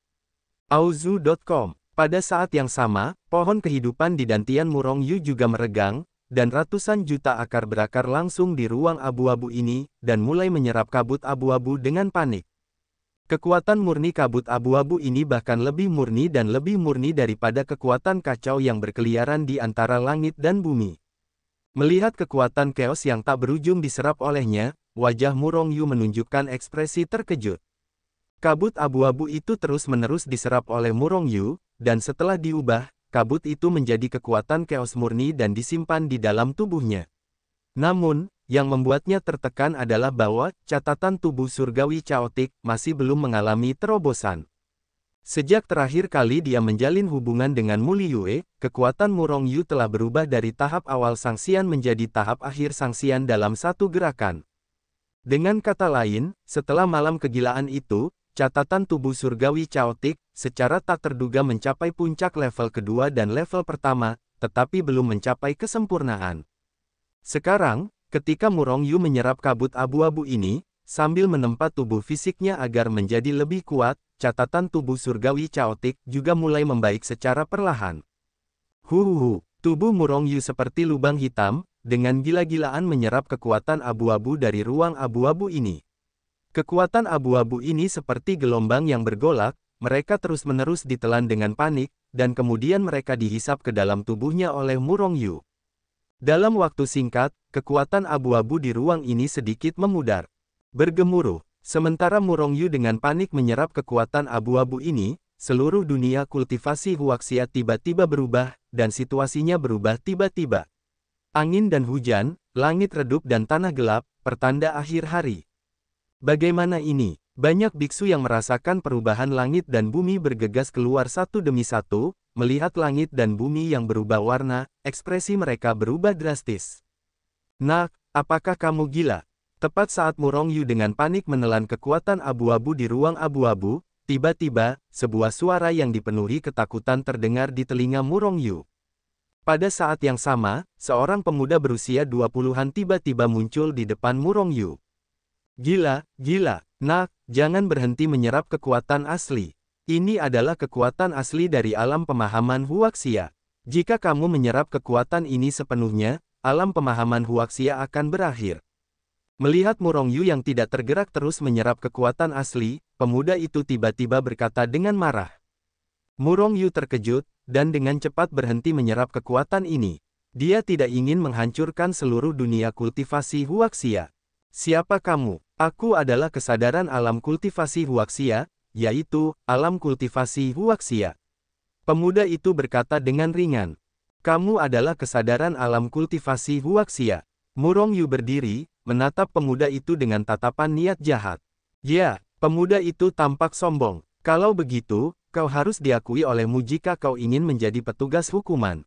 Auzu.com. Pada saat yang sama, pohon kehidupan di dantian Murong Yu juga meregang, dan ratusan juta akar berakar langsung di ruang abu-abu ini, dan mulai menyerap kabut abu-abu dengan panik. Kekuatan murni kabut abu-abu ini bahkan lebih murni dan lebih murni daripada kekuatan kacau yang berkeliaran di antara langit dan bumi. Melihat kekuatan chaos yang tak berujung diserap olehnya, wajah Murong Yu menunjukkan ekspresi terkejut. Kabut abu-abu itu terus-menerus diserap oleh Murong Yu, dan setelah diubah, kabut itu menjadi kekuatan chaos murni dan disimpan di dalam tubuhnya. Namun, yang membuatnya tertekan adalah bahwa catatan tubuh surgawi chaotic masih belum mengalami terobosan. Sejak terakhir kali dia menjalin hubungan dengan Muli Yue, kekuatan Murong Yu telah berubah dari tahap awal Sangxian menjadi tahap akhir Sangxian dalam satu gerakan. Dengan kata lain, setelah malam kegilaan itu, catatan tubuh surgawi chaotic secara tak terduga mencapai puncak level kedua dan level pertama, tetapi belum mencapai kesempurnaan. Sekarang, ketika Murong Yu menyerap kabut abu-abu ini, sambil menempa tubuh fisiknya agar menjadi lebih kuat, catatan tubuh surgawi chaotic juga mulai membaik secara perlahan. Tubuh Murong Yu seperti lubang hitam, dengan gila-gilaan menyerap kekuatan abu-abu dari ruang abu-abu ini. Kekuatan abu-abu ini seperti gelombang yang bergolak, mereka terus-menerus ditelan dengan panik, dan kemudian mereka dihisap ke dalam tubuhnya oleh Murong Yu. Dalam waktu singkat, kekuatan abu-abu di ruang ini sedikit memudar. Bergemuruh, sementara Murong Yu dengan panik menyerap kekuatan abu-abu ini, seluruh dunia kultivasi Huaxia tiba-tiba berubah, dan situasinya berubah tiba-tiba. Angin dan hujan, langit redup dan tanah gelap, pertanda akhir hari. Bagaimana ini? Banyak biksu yang merasakan perubahan langit dan bumi bergegas keluar satu demi satu, melihat langit dan bumi yang berubah warna, ekspresi mereka berubah drastis. Nak, apakah kamu gila? Tepat saat Murong Yu dengan panik menelan kekuatan abu-abu di ruang abu-abu, tiba-tiba, sebuah suara yang dipenuhi ketakutan terdengar di telinga Murong Yu. Pada saat yang sama, seorang pemuda berusia 20-an tiba-tiba muncul di depan Murong Yu. Gila, nak, jangan berhenti menyerap kekuatan asli. Ini adalah kekuatan asli dari alam pemahaman Huaxia. Jika kamu menyerap kekuatan ini sepenuhnya, alam pemahaman Huaxia akan berakhir. Melihat Murong Yu yang tidak tergerak terus menyerap kekuatan asli, pemuda itu tiba-tiba berkata dengan marah. Murong Yu terkejut, dan dengan cepat berhenti menyerap kekuatan ini. Dia tidak ingin menghancurkan seluruh dunia kultivasi Huaxia. Siapa kamu? Aku adalah kesadaran alam kultivasi Huaxia, yaitu alam kultivasi Huaxia. Pemuda itu berkata dengan ringan. Kamu adalah kesadaran alam kultivasi Huaxia. Murong Yu berdiri, menatap pemuda itu dengan tatapan niat jahat. Ya, pemuda itu tampak sombong. Kalau begitu, kau harus diakui olehmu jika kau ingin menjadi petugas hukuman.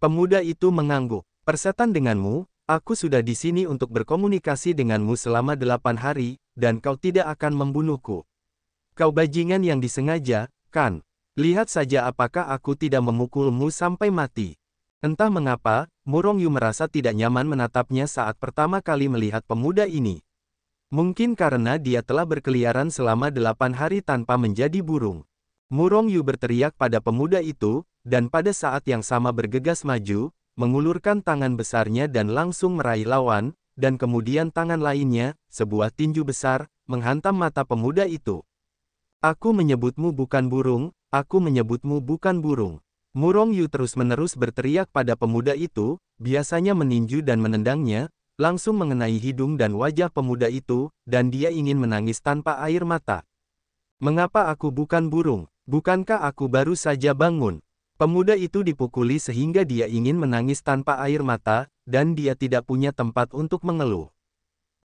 Pemuda itu mengangguk. Persetan denganmu, aku sudah di sini untuk berkomunikasi denganmu selama 8 hari, dan kau tidak akan membunuhku. Kau bajingan yang disengaja, kan? Lihat saja apakah aku tidak memukulmu sampai mati. Entah mengapa, Murong Yu merasa tidak nyaman menatapnya saat pertama kali melihat pemuda ini. Mungkin karena dia telah berkeliaran selama 8 hari tanpa menjadi burung. Murong Yu berteriak pada pemuda itu, dan pada saat yang sama bergegas maju, mengulurkan tangan besarnya dan langsung meraih lawan, dan kemudian tangan lainnya, sebuah tinju besar, menghantam mata pemuda itu. Aku menyebutmu bukan burung, aku menyebutmu bukan burung. Murong Yu terus-menerus berteriak pada pemuda itu, biasanya meninju dan menendangnya, langsung mengenai hidung dan wajah pemuda itu, dan dia ingin menangis tanpa air mata. Mengapa aku bukan burung? Bukankah aku baru saja bangun? Pemuda itu dipukuli sehingga dia ingin menangis tanpa air mata, dan dia tidak punya tempat untuk mengeluh.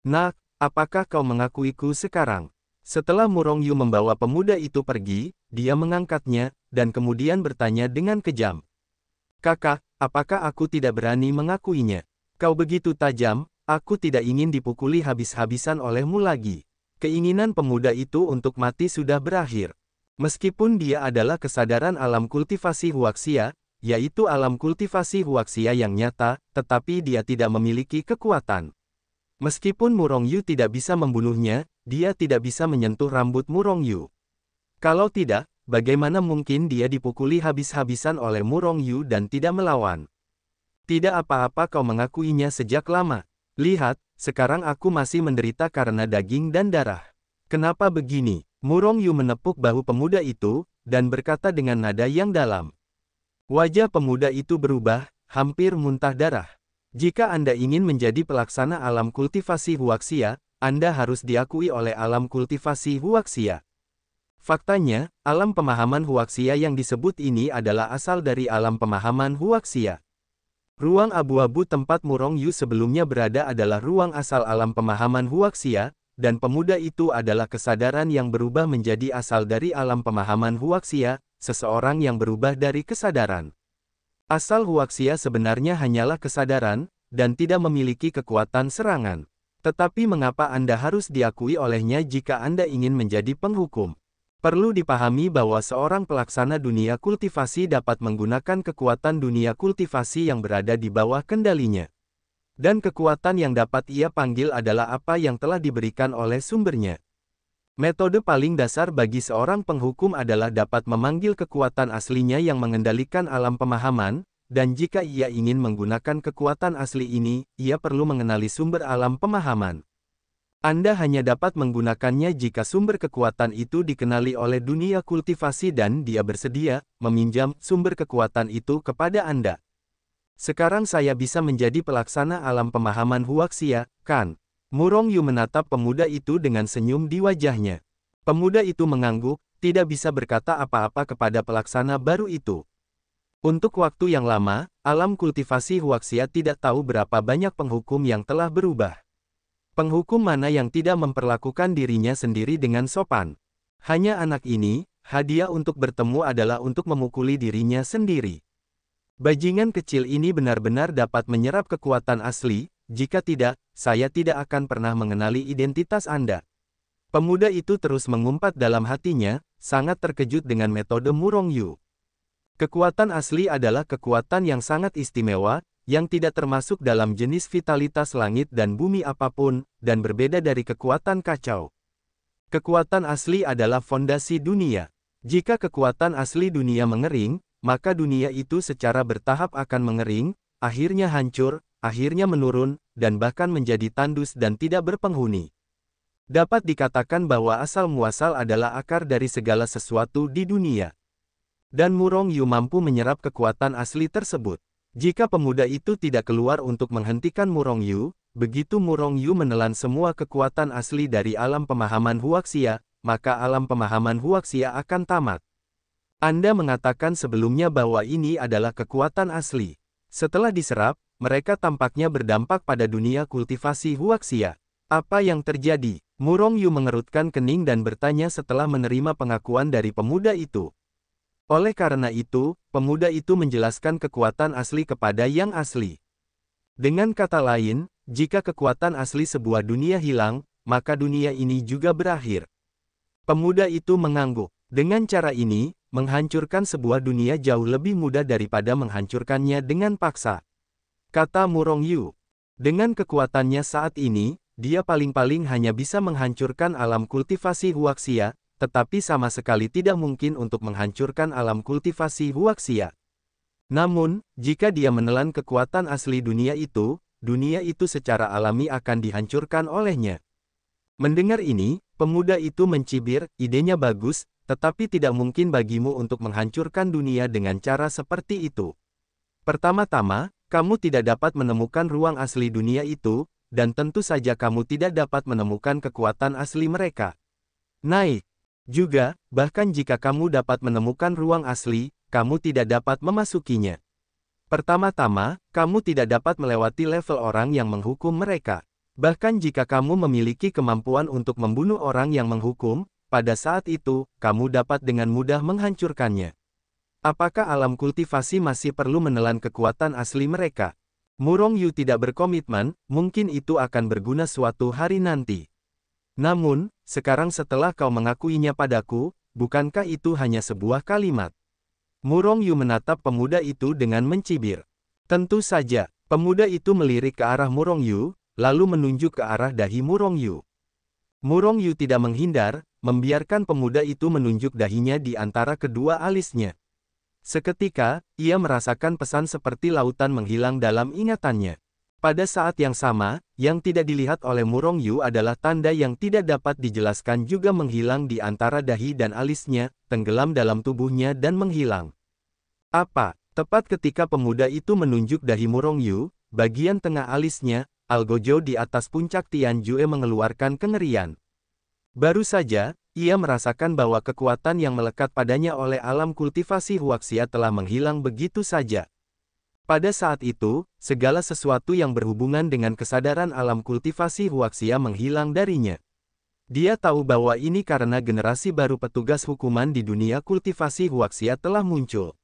Nak, apakah kau mengakuiku sekarang? Setelah Murong Yu membawa pemuda itu pergi, dia mengangkatnya, dan kemudian bertanya dengan kejam. Kakak, apakah aku tidak berani mengakuinya? Kau begitu tajam, aku tidak ingin dipukuli habis-habisan olehmu lagi. Keinginan pemuda itu untuk mati sudah berakhir. Meskipun dia adalah kesadaran alam kultivasi Huaxia, yaitu alam kultivasi Huaxia yang nyata, tetapi dia tidak memiliki kekuatan. Meskipun Murong Yu tidak bisa membunuhnya, dia tidak bisa menyentuh rambut Murong Yu. Kalau tidak, bagaimana mungkin dia dipukuli habis-habisan oleh Murong Yu dan tidak melawan? Tidak apa-apa kau mengakuinya sejak lama. Lihat, sekarang aku masih menderita karena daging dan darah. Kenapa begini? Murong Yu menepuk bahu pemuda itu, dan berkata dengan nada yang dalam. Wajah pemuda itu berubah, hampir muntah darah. Jika Anda ingin menjadi pelaksana alam kultivasi Huaxia, Anda harus diakui oleh alam kultivasi Huaxia. Faktanya, alam pemahaman Huaxia yang disebut ini adalah asal dari alam pemahaman Huaxia. Ruang abu-abu tempat Murong Yu sebelumnya berada adalah ruang asal alam pemahaman Huaxia, dan pemuda itu adalah kesadaran yang berubah menjadi asal dari alam pemahaman Huaxia, seseorang yang berubah dari kesadaran. Asal Huaxia sebenarnya hanyalah kesadaran, dan tidak memiliki kekuatan serangan. Tetapi mengapa Anda harus diakui olehnya jika Anda ingin menjadi penghukum? Perlu dipahami bahwa seorang pelaksana dunia kultivasi dapat menggunakan kekuatan dunia kultivasi yang berada di bawah kendalinya. Dan kekuatan yang dapat ia panggil adalah apa yang telah diberikan oleh sumbernya. Metode paling dasar bagi seorang penghukum adalah dapat memanggil kekuatan aslinya yang mengendalikan alam pemahaman, dan jika ia ingin menggunakan kekuatan asli ini, ia perlu mengenali sumber alam pemahaman. Anda hanya dapat menggunakannya jika sumber kekuatan itu dikenali oleh dunia kultivasi dan dia bersedia meminjam sumber kekuatan itu kepada Anda. Sekarang saya bisa menjadi pelaksana alam pemahaman Huaxia, kan? Murong Yu menatap pemuda itu dengan senyum di wajahnya. Pemuda itu mengangguk, tidak bisa berkata apa-apa kepada pelaksana baru itu. Untuk waktu yang lama, alam kultivasi Huaxia tidak tahu berapa banyak penghukum yang telah berubah. Penghukum mana yang tidak memperlakukan dirinya sendiri dengan sopan? Hanya anak ini, hadiah untuk bertemu adalah untuk memukuli dirinya sendiri. Bajingan kecil ini benar-benar dapat menyerap kekuatan asli, jika tidak, saya tidak akan pernah mengenali identitas Anda. Pemuda itu terus mengumpat dalam hatinya, sangat terkejut dengan metode Murong Yu. Kekuatan asli adalah kekuatan yang sangat istimewa, yang tidak termasuk dalam jenis vitalitas langit dan bumi apapun, dan berbeda dari kekuatan kacau. Kekuatan asli adalah fondasi dunia. Jika kekuatan asli dunia mengering, maka dunia itu secara bertahap akan mengering, akhirnya hancur, akhirnya menurun, dan bahkan menjadi tandus dan tidak berpenghuni. Dapat dikatakan bahwa asal-muasal adalah akar dari segala sesuatu di dunia. Dan Murong Yu mampu menyerap kekuatan asli tersebut. Jika pemuda itu tidak keluar untuk menghentikan Murong Yu, begitu Murong Yu menelan semua kekuatan asli dari alam pemahaman Huaxia, maka alam pemahaman Huaxia akan tamat. Anda mengatakan sebelumnya bahwa ini adalah kekuatan asli. Setelah diserap, mereka tampaknya berdampak pada dunia kultivasi Huaxia. Apa yang terjadi? Murong Yu mengerutkan kening dan bertanya setelah menerima pengakuan dari pemuda itu. Oleh karena itu, pemuda itu menjelaskan kekuatan asli kepada yang asli. Dengan kata lain, jika kekuatan asli sebuah dunia hilang, maka dunia ini juga berakhir. Pemuda itu mengangguk. Dengan cara ini, menghancurkan sebuah dunia jauh lebih mudah daripada menghancurkannya dengan paksa. Kata Murong Yu. Dengan kekuatannya saat ini, dia paling-paling hanya bisa menghancurkan alam kultivasi Huaxia, tetapi sama sekali tidak mungkin untuk menghancurkan alam kultivasi Huaxia. Namun, jika dia menelan kekuatan asli dunia itu secara alami akan dihancurkan olehnya. Mendengar ini, pemuda itu mencibir, idenya bagus, tetapi tidak mungkin bagimu untuk menghancurkan dunia dengan cara seperti itu. Pertama-tama, kamu tidak dapat menemukan ruang asli dunia itu, dan tentu saja kamu tidak dapat menemukan kekuatan asli mereka. Naik. Juga, bahkan jika kamu dapat menemukan ruang asli, kamu tidak dapat memasukinya. Pertama-tama, kamu tidak dapat melewati level orang yang menghukum mereka. Bahkan jika kamu memiliki kemampuan untuk membunuh orang yang menghukum, pada saat itu, kamu dapat dengan mudah menghancurkannya. Apakah alam kultivasi masih perlu menelan kekuatan asli mereka? Murong Yu tidak berkomitmen, mungkin itu akan berguna suatu hari nanti. Namun, sekarang setelah kau mengakuinya padaku, bukankah itu hanya sebuah kalimat? Murong Yu menatap pemuda itu dengan mencibir. Tentu saja, pemuda itu melirik ke arah Murong Yu, lalu menunjuk ke arah dahi Murong Yu. Murong Yu tidak menghindar, membiarkan pemuda itu menunjuk dahinya di antara kedua alisnya. Seketika, ia merasakan pesan seperti lautan menghilang dalam ingatannya. Pada saat yang sama, yang tidak dilihat oleh Murong Yu adalah tanda yang tidak dapat dijelaskan juga menghilang di antara dahi dan alisnya, tenggelam dalam tubuhnya dan menghilang. Apa? Tepat ketika pemuda itu menunjuk dahi Murong Yu, bagian tengah alisnya, Algojo di atas puncak Tianjue mengeluarkan kengerian. Baru saja, ia merasakan bahwa kekuatan yang melekat padanya oleh alam kultivasi Huaxia telah menghilang begitu saja. Pada saat itu, segala sesuatu yang berhubungan dengan kesadaran alam kultivasi Huaxia menghilang darinya. Dia tahu bahwa ini karena generasi baru petugas hukuman di dunia kultivasi Huaxia telah muncul.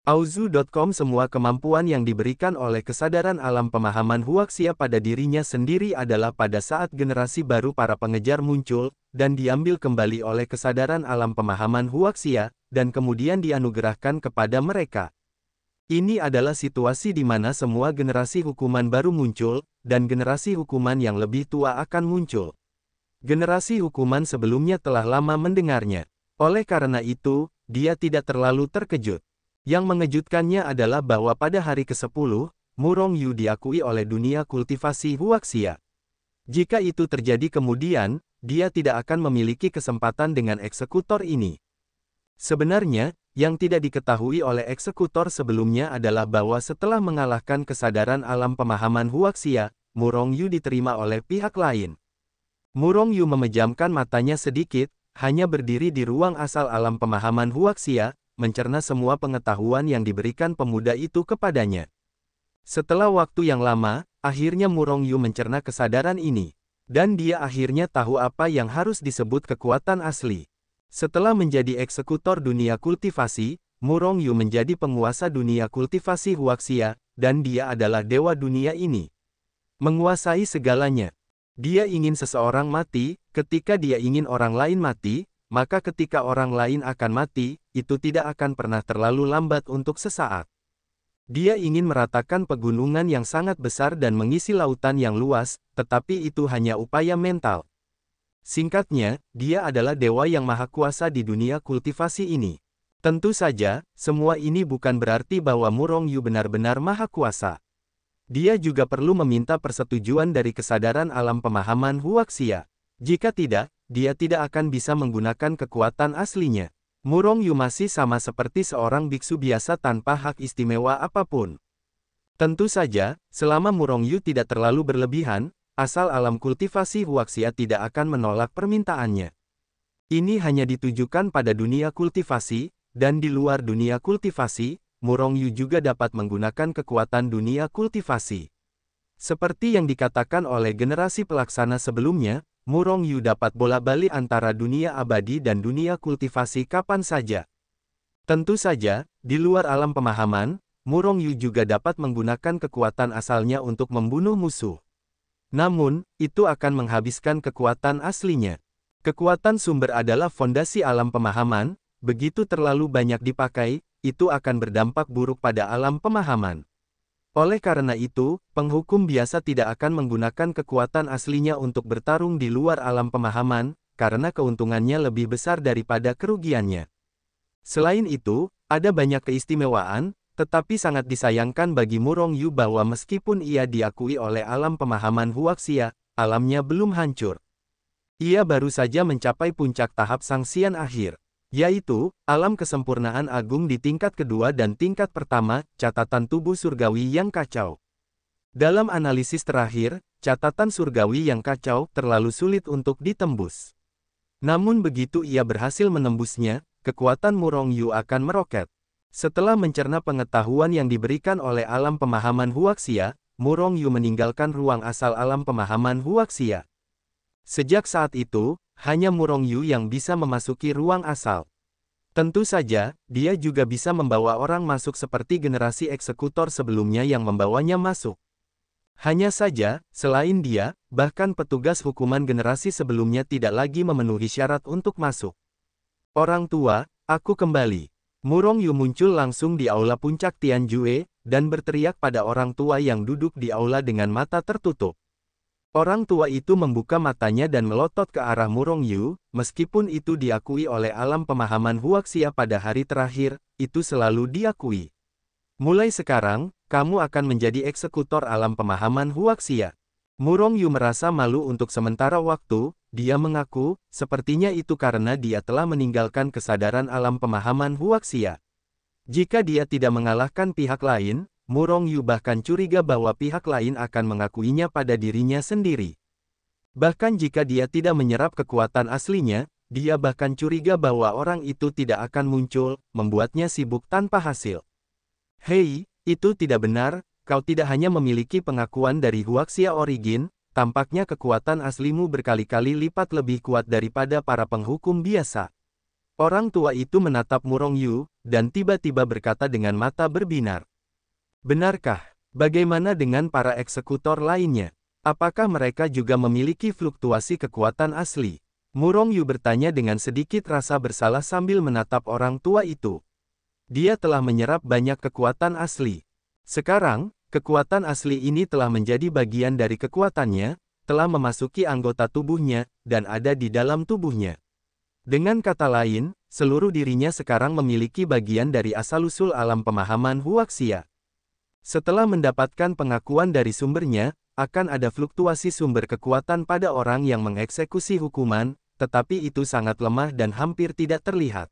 Auzu.com Semua kemampuan yang diberikan oleh kesadaran alam pemahaman Huaxia pada dirinya sendiri adalah pada saat generasi baru para pengejar muncul, dan diambil kembali oleh kesadaran alam pemahaman Huaxia, dan kemudian dianugerahkan kepada mereka. Ini adalah situasi di mana semua generasi hukuman baru muncul, dan generasi hukuman yang lebih tua akan muncul. Generasi hukuman sebelumnya telah lama mendengarnya. Oleh karena itu, dia tidak terlalu terkejut. Yang mengejutkannya adalah bahwa pada hari ke-10, Murong Yu diakui oleh dunia kultivasi Huaxia. Jika itu terjadi kemudian, dia tidak akan memiliki kesempatan dengan eksekutor ini. Sebenarnya, yang tidak diketahui oleh eksekutor sebelumnya adalah bahwa setelah mengalahkan kesadaran alam pemahaman Huaxia, Murong Yu diterima oleh pihak lain. Murong Yu memejamkan matanya sedikit, hanya berdiri di ruang asal alam pemahaman Huaxia, mencerna semua pengetahuan yang diberikan pemuda itu kepadanya. Setelah waktu yang lama, akhirnya Murong Yu mencerna kesadaran ini. Dan dia akhirnya tahu apa yang harus disebut kekuatan asli. Setelah menjadi eksekutor dunia kultivasi, Murong Yu menjadi penguasa dunia kultivasi Huaxia, dan dia adalah dewa dunia ini. Menguasai segalanya. Dia ingin seseorang mati, ketika dia ingin orang lain mati, maka ketika orang lain akan mati, itu tidak akan pernah terlalu lambat untuk sesaat. Dia ingin meratakan pegunungan yang sangat besar dan mengisi lautan yang luas, tetapi itu hanya upaya mental. Singkatnya, dia adalah dewa yang maha kuasa di dunia kultivasi ini. Tentu saja, semua ini bukan berarti bahwa Murong Yu benar-benar maha kuasa. Dia juga perlu meminta persetujuan dari kesadaran alam pemahaman Huaxia. Jika tidak, dia tidak akan bisa menggunakan kekuatan aslinya. Murong Yu masih sama seperti seorang biksu biasa tanpa hak istimewa apapun. Tentu saja, selama Murong Yu tidak terlalu berlebihan, asal alam kultivasi Huaxia tidak akan menolak permintaannya. Ini hanya ditujukan pada dunia kultivasi, dan di luar dunia kultivasi, Murong Yu juga dapat menggunakan kekuatan dunia kultivasi. Seperti yang dikatakan oleh generasi pelaksana sebelumnya, Murong Yu dapat bolak-balik antara dunia abadi dan dunia kultivasi kapan saja. Tentu saja, di luar alam pemahaman, Murong Yu juga dapat menggunakan kekuatan asalnya untuk membunuh musuh. Namun, itu akan menghabiskan kekuatan aslinya. Kekuatan sumber adalah fondasi alam pemahaman, begitu terlalu banyak dipakai, itu akan berdampak buruk pada alam pemahaman. Oleh karena itu, penghukum biasa tidak akan menggunakan kekuatan aslinya untuk bertarung di luar alam pemahaman, karena keuntungannya lebih besar daripada kerugiannya. Selain itu, ada banyak keistimewaan, tetapi sangat disayangkan bagi Murong Yu bahwa meskipun ia diakui oleh alam pemahaman Huaxia, alamnya belum hancur. Ia baru saja mencapai puncak tahap Sangxian akhir, yaitu alam kesempurnaan agung di tingkat kedua dan tingkat pertama, catatan tubuh surgawi yang kacau. Dalam analisis terakhir, catatan surgawi yang kacau terlalu sulit untuk ditembus. Namun begitu ia berhasil menembusnya, kekuatan Murong Yu akan meroket. Setelah mencerna pengetahuan yang diberikan oleh alam pemahaman Huaxia, Murong Yu meninggalkan ruang asal alam pemahaman Huaxia. Sejak saat itu, hanya Murong Yu yang bisa memasuki ruang asal. Tentu saja, dia juga bisa membawa orang masuk seperti generasi eksekutor sebelumnya yang membawanya masuk. Hanya saja, selain dia, bahkan petugas hukuman generasi sebelumnya tidak lagi memenuhi syarat untuk masuk. Orang tua, aku kembali. Murong Yu muncul langsung di aula puncak Tianjue, dan berteriak pada orang tua yang duduk di aula dengan mata tertutup. Orang tua itu membuka matanya dan melotot ke arah Murong Yu, meskipun itu diakui oleh alam pemahaman Huaxia pada hari terakhir, itu selalu diakui. Mulai sekarang, kamu akan menjadi eksekutor alam pemahaman Huaxia. Murong Yu merasa malu untuk sementara waktu, dia mengaku, sepertinya itu karena dia telah meninggalkan kesadaran alam pemahaman Huaxia. Jika dia tidak mengalahkan pihak lain, Murong Yu bahkan curiga bahwa pihak lain akan mengakuinya pada dirinya sendiri. Bahkan jika dia tidak menyerap kekuatan aslinya, dia bahkan curiga bahwa orang itu tidak akan muncul, membuatnya sibuk tanpa hasil. Hei, itu tidak benar. Kau tidak hanya memiliki pengakuan dari Huaxia Origin, tampaknya kekuatan aslimu berkali-kali lipat lebih kuat daripada para penghukum biasa. Orang tua itu menatap Murong Yu, dan tiba-tiba berkata dengan mata berbinar. Benarkah? Bagaimana dengan para eksekutor lainnya? Apakah mereka juga memiliki fluktuasi kekuatan asli? Murong Yu bertanya dengan sedikit rasa bersalah sambil menatap orang tua itu. Dia telah menyerap banyak kekuatan asli. Sekarang, kekuatan asli ini telah menjadi bagian dari kekuatannya, telah memasuki anggota tubuhnya, dan ada di dalam tubuhnya. Dengan kata lain, seluruh dirinya sekarang memiliki bagian dari asal-usul alam pemahaman Huaxia. Setelah mendapatkan pengakuan dari sumbernya, akan ada fluktuasi sumber kekuatan pada orang yang mengeksekusi hukuman, tetapi itu sangat lemah dan hampir tidak terlihat.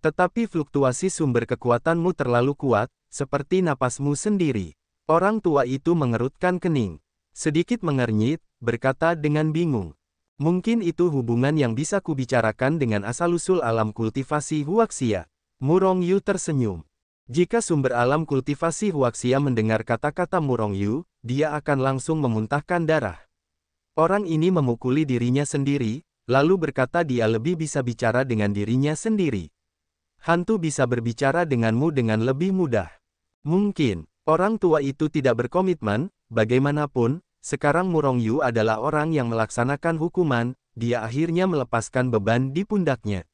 Tetapi fluktuasi sumber kekuatanmu terlalu kuat, seperti napasmu sendiri. Orang tua itu mengerutkan kening. Sedikit mengernyit, berkata dengan bingung. Mungkin itu hubungan yang bisa kubicarakan dengan asal-usul alam kultivasi Huaxia. Murong Yu tersenyum. Jika sumber alam kultivasi Huaxia mendengar kata-kata Murong Yu, dia akan langsung memuntahkan darah. Orang ini memukuli dirinya sendiri, lalu berkata dia lebih bisa bicara dengan dirinya sendiri. Hantu bisa berbicara denganmu dengan lebih mudah. Mungkin, orang tua itu tidak berkomitmen, bagaimanapun, sekarang Murong Yu adalah orang yang melaksanakan hukuman, dia akhirnya melepaskan beban di pundaknya.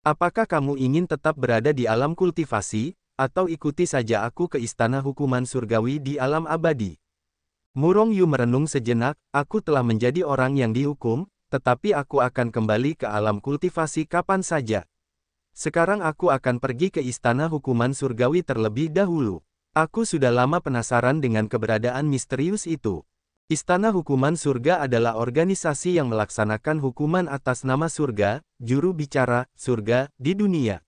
Apakah kamu ingin tetap berada di alam kultivasi, atau ikuti saja aku ke istana hukuman surgawi di alam abadi? Murong Yu merenung sejenak, aku telah menjadi orang yang dihukum, tetapi aku akan kembali ke alam kultivasi kapan saja. Sekarang aku akan pergi ke istana hukuman surgawi terlebih dahulu. Aku sudah lama penasaran dengan keberadaan misterius itu. Istana Hukuman Surga adalah organisasi yang melaksanakan hukuman atas nama surga, juru bicara, surga, di dunia.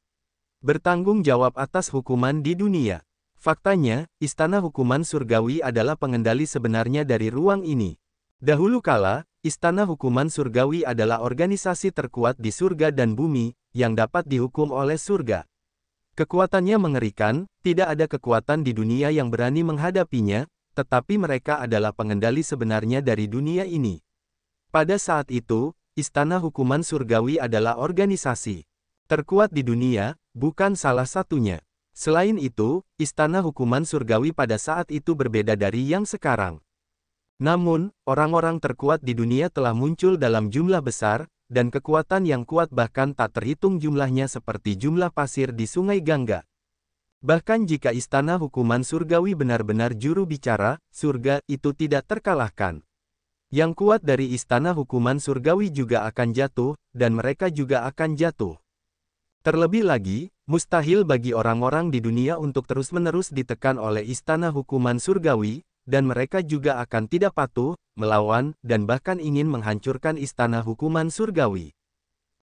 Bertanggung jawab atas hukuman di dunia. Faktanya, Istana Hukuman Surgawi adalah pengendali sebenarnya dari ruang ini. Dahulu kala, Istana Hukuman Surgawi adalah organisasi terkuat di surga dan bumi, yang dapat dihukum oleh surga. Kekuatannya mengerikan, tidak ada kekuatan di dunia yang berani menghadapinya, tetapi mereka adalah pengendali sebenarnya dari dunia ini. Pada saat itu, Istana Hukuman Surgawi adalah organisasi terkuat di dunia, bukan salah satunya. Selain itu, Istana Hukuman Surgawi pada saat itu berbeda dari yang sekarang. Namun, orang-orang terkuat di dunia telah muncul dalam jumlah besar, dan kekuatan yang kuat bahkan tak terhitung jumlahnya seperti jumlah pasir di Sungai Gangga. Bahkan jika Istana Hukuman Surgawi benar-benar juru bicara, surga itu tidak terkalahkan. Yang kuat dari Istana Hukuman Surgawi juga akan jatuh, dan mereka juga akan jatuh. Terlebih lagi, mustahil bagi orang-orang di dunia untuk terus-menerus ditekan oleh Istana Hukuman Surgawi, dan mereka juga akan tidak patuh, melawan, dan bahkan ingin menghancurkan Istana Hukuman Surgawi.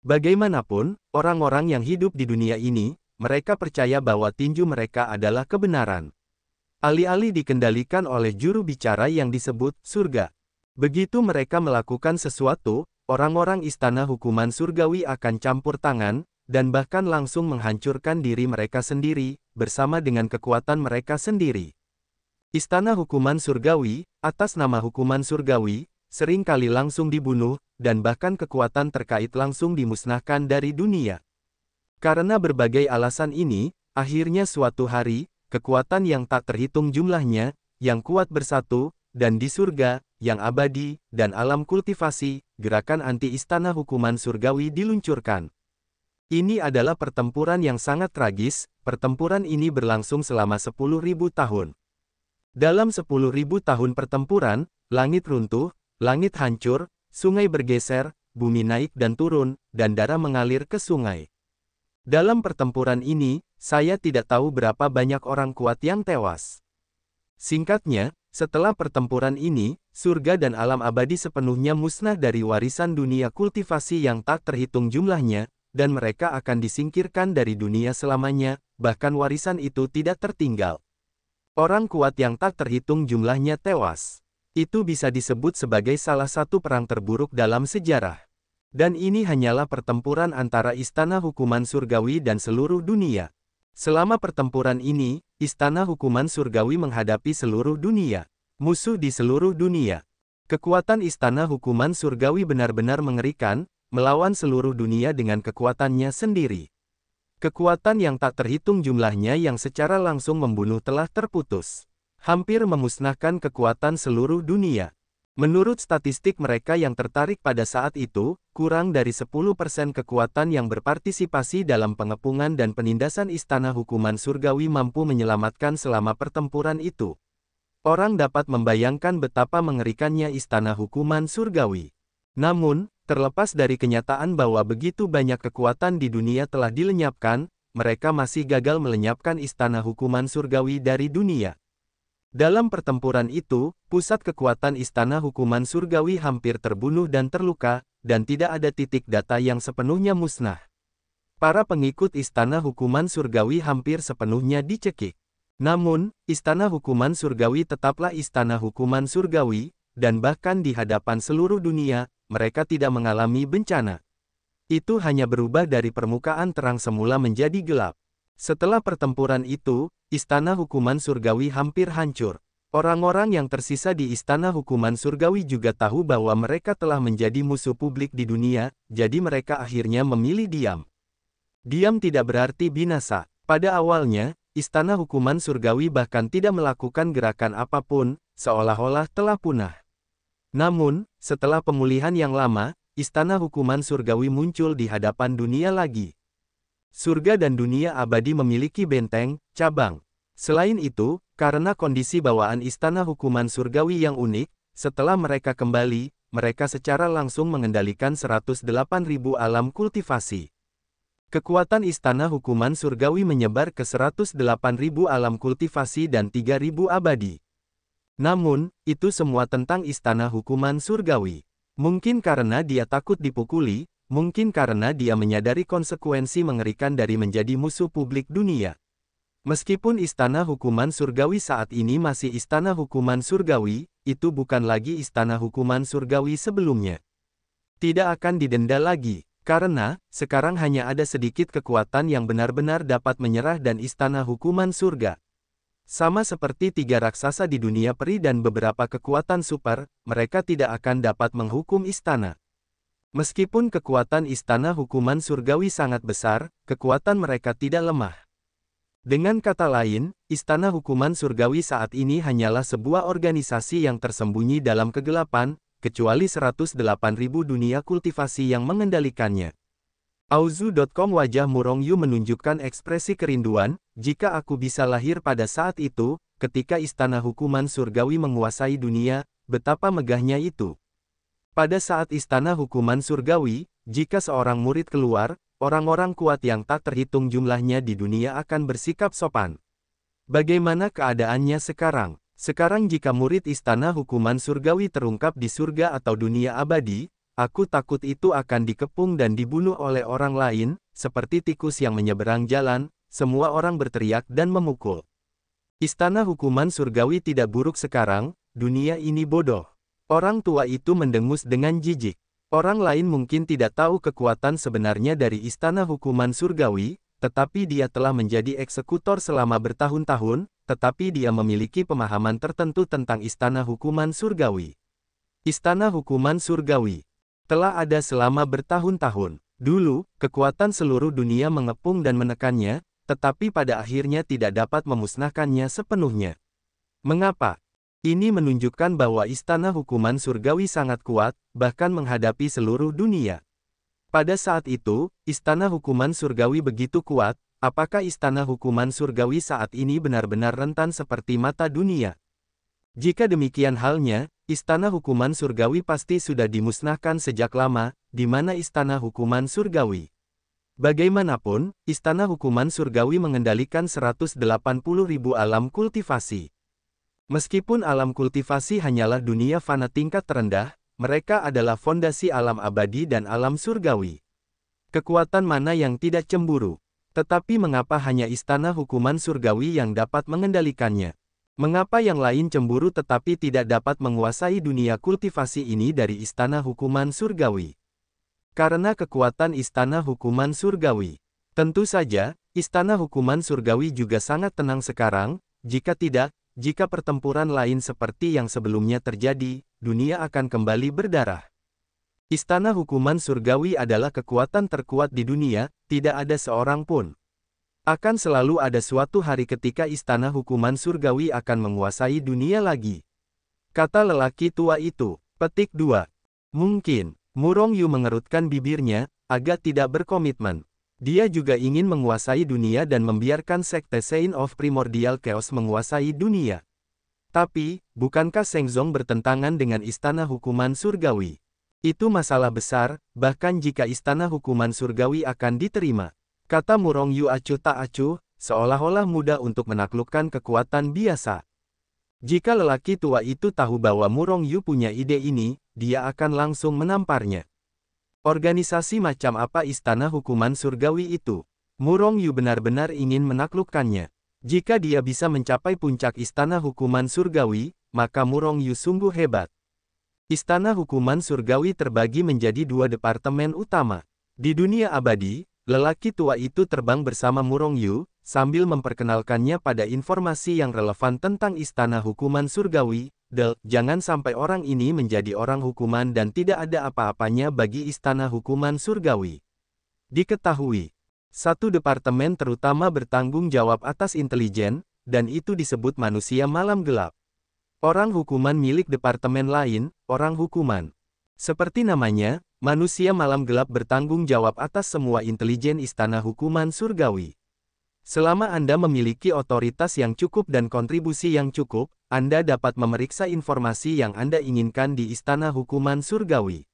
Bagaimanapun, orang-orang yang hidup di dunia ini, mereka percaya bahwa tinju mereka adalah kebenaran. Alih-alih dikendalikan oleh juru bicara yang disebut surga. Begitu mereka melakukan sesuatu, orang-orang Istana Hukuman Surgawi akan campur tangan, dan bahkan langsung menghancurkan diri mereka sendiri, bersama dengan kekuatan mereka sendiri. Istana Hukuman Surgawi, atas nama Hukuman Surgawi, sering kali langsung dibunuh, dan bahkan kekuatan terkait langsung dimusnahkan dari dunia. Karena berbagai alasan ini, akhirnya suatu hari, kekuatan yang tak terhitung jumlahnya, yang kuat bersatu, dan di surga, yang abadi, dan alam kultivasi, gerakan anti Istana Hukuman Surgawi diluncurkan. Ini adalah pertempuran yang sangat tragis, pertempuran ini berlangsung selama 10.000 tahun. Dalam 10.000 tahun pertempuran, langit runtuh, langit hancur, sungai bergeser, bumi naik dan turun, dan darah mengalir ke sungai. Dalam pertempuran ini, saya tidak tahu berapa banyak orang kuat yang tewas. Singkatnya, setelah pertempuran ini, surga dan alam abadi sepenuhnya musnah dari warisan dunia kultivasi yang tak terhitung jumlahnya, dan mereka akan disingkirkan dari dunia selamanya, bahkan warisan itu tidak tertinggal. Orang kuat yang tak terhitung jumlahnya tewas. Itu bisa disebut sebagai salah satu perang terburuk dalam sejarah. Dan ini hanyalah pertempuran antara Istana Hukuman Surgawi dan seluruh dunia. Selama pertempuran ini, Istana Hukuman Surgawi menghadapi seluruh dunia. Musuh di seluruh dunia. Kekuatan Istana Hukuman Surgawi benar-benar mengerikan, melawan seluruh dunia dengan kekuatannya sendiri. Kekuatan yang tak terhitung jumlahnya yang secara langsung membunuh telah terputus. Hampir memusnahkan kekuatan seluruh dunia. Menurut statistik mereka yang tertarik pada saat itu, kurang dari 10% kekuatan yang berpartisipasi dalam pengepungan dan penindasan Istana Hukuman Surgawi mampu menyelamatkan selama pertempuran itu. Orang dapat membayangkan betapa mengerikannya Istana Hukuman Surgawi. Namun, terlepas dari kenyataan bahwa begitu banyak kekuatan di dunia telah dilenyapkan, mereka masih gagal melenyapkan Istana Hukuman Surgawi dari dunia. Dalam pertempuran itu, pusat kekuatan Istana Hukuman Surgawi hampir terbunuh dan terluka, dan tidak ada titik data yang sepenuhnya musnah. Para pengikut Istana Hukuman Surgawi hampir sepenuhnya dicekik. Namun, Istana Hukuman Surgawi tetaplah Istana Hukuman Surgawi, dan bahkan di hadapan seluruh dunia, mereka tidak mengalami bencana. Itu hanya berubah dari permukaan terang semula menjadi gelap. Setelah pertempuran itu, Istana Hukuman Surgawi hampir hancur. Orang-orang yang tersisa di Istana Hukuman Surgawi juga tahu bahwa mereka telah menjadi musuh publik di dunia, jadi mereka akhirnya memilih diam. Diam tidak berarti binasa. Pada awalnya, Istana Hukuman Surgawi bahkan tidak melakukan gerakan apapun, seolah-olah telah punah. Namun, setelah pemulihan yang lama, Istana Hukuman Surgawi muncul di hadapan dunia lagi. Surga dan dunia abadi memiliki benteng, cabang. Selain itu, karena kondisi bawaan Istana Hukuman Surgawi yang unik, setelah mereka kembali, mereka secara langsung mengendalikan 108.000 alam kultivasi. Kekuatan Istana Hukuman Surgawi menyebar ke 108.000 alam kultivasi dan 3.000 abadi. Namun, itu semua tentang istana hukuman surgawi. Mungkin karena dia takut dipukuli, mungkin karena dia menyadari konsekuensi mengerikan dari menjadi musuh publik dunia. Meskipun istana hukuman surgawi saat ini masih istana hukuman surgawi, itu bukan lagi istana hukuman surgawi sebelumnya. Tidak akan didenda lagi, karena sekarang hanya ada sedikit kekuatan yang benar-benar dapat menyerah dan istana hukuman surga. Sama seperti tiga raksasa di dunia peri dan beberapa kekuatan super, mereka tidak akan dapat menghukum istana. Meskipun kekuatan istana hukuman surgawi sangat besar, kekuatan mereka tidak lemah. Dengan kata lain, istana hukuman surgawi saat ini hanyalah sebuah organisasi yang tersembunyi dalam kegelapan, kecuali 108.000 dunia kultivasi yang mengendalikannya. Auzu.com wajah Murongyu menunjukkan ekspresi kerinduan, jika aku bisa lahir pada saat itu, ketika istana hukuman surgawi menguasai dunia, betapa megahnya itu. Pada saat istana hukuman surgawi, jika seorang murid keluar, orang-orang kuat yang tak terhitung jumlahnya di dunia akan bersikap sopan. Bagaimana keadaannya sekarang? Sekarang jika murid istana hukuman surgawi terungkap di surga atau dunia abadi, aku takut itu akan dikepung dan dibunuh oleh orang lain, seperti tikus yang menyeberang jalan, semua orang berteriak dan memukul. Istana hukuman surgawi tidak buruk sekarang, dunia ini bodoh. Orang tua itu mendengus dengan jijik. Orang lain mungkin tidak tahu kekuatan sebenarnya dari istana hukuman surgawi, tetapi dia telah menjadi eksekutor selama bertahun-tahun, tetapi dia memiliki pemahaman tertentu tentang istana hukuman surgawi. Istana hukuman surgawi telah ada selama bertahun-tahun. Dulu, kekuatan seluruh dunia mengepung dan menekannya, tetapi pada akhirnya tidak dapat memusnahkannya sepenuhnya. Mengapa? Ini menunjukkan bahwa istana hukuman surgawi sangat kuat, bahkan menghadapi seluruh dunia. Pada saat itu, istana hukuman surgawi begitu kuat, apakah istana hukuman surgawi saat ini benar-benar rentan seperti mata dunia? Jika demikian halnya, istana hukuman surgawi pasti sudah dimusnahkan sejak lama, di mana istana hukuman surgawi. Bagaimanapun, istana hukuman surgawi mengendalikan 180.000 alam kultivasi. Meskipun alam kultivasi hanyalah dunia fana tingkat terendah, mereka adalah fondasi alam abadi dan alam surgawi. Kekuatan mana yang tidak cemburu? Tetapi mengapa hanya istana hukuman surgawi yang dapat mengendalikannya? Mengapa yang lain cemburu tetapi tidak dapat menguasai dunia kultivasi ini dari istana hukuman surgawi? Karena kekuatan istana hukuman surgawi. Tentu saja, istana hukuman surgawi juga sangat tenang sekarang, jika tidak, jika pertempuran lain seperti yang sebelumnya terjadi, dunia akan kembali berdarah. Istana hukuman surgawi adalah kekuatan terkuat di dunia, tidak ada seorang pun. Akan selalu ada suatu hari ketika istana hukuman surgawi akan menguasai dunia lagi. Kata lelaki tua itu. Petik 2. Mungkin, Murongyu mengerutkan bibirnya, agak tidak berkomitmen. Dia juga ingin menguasai dunia dan membiarkan sekte Sein of Primordial Chaos menguasai dunia. Tapi, bukankah Shengzong bertentangan dengan istana hukuman surgawi? Itu masalah besar, bahkan jika istana hukuman surgawi akan diterima. Kata Murongyu acuh tak acuh, seolah-olah mudah untuk menaklukkan kekuatan biasa. Jika lelaki tua itu tahu bahwa Murongyu punya ide ini, dia akan langsung menamparnya. Organisasi macam apa istana hukuman surgawi itu? Murongyu benar-benar ingin menaklukkannya. Jika dia bisa mencapai puncak istana hukuman surgawi, maka Murongyu sungguh hebat. Istana hukuman surgawi terbagi menjadi dua departemen utama. Di dunia abadi, lelaki tua itu terbang bersama Murongyu, sambil memperkenalkannya pada informasi yang relevan tentang istana hukuman surgawi. Jangan sampai orang ini menjadi orang hukuman dan tidak ada apa-apanya bagi istana hukuman surgawi. Diketahui, satu departemen terutama bertanggung jawab atas intelijen, dan itu disebut manusia malam gelap. Orang hukuman milik departemen lain, orang hukuman. Seperti namanya, manusia malam gelap bertanggung jawab atas semua intelijen istana hukuman surgawi. Selama Anda memiliki otoritas yang cukup dan kontribusi yang cukup, Anda dapat memeriksa informasi yang Anda inginkan di istana hukuman surgawi.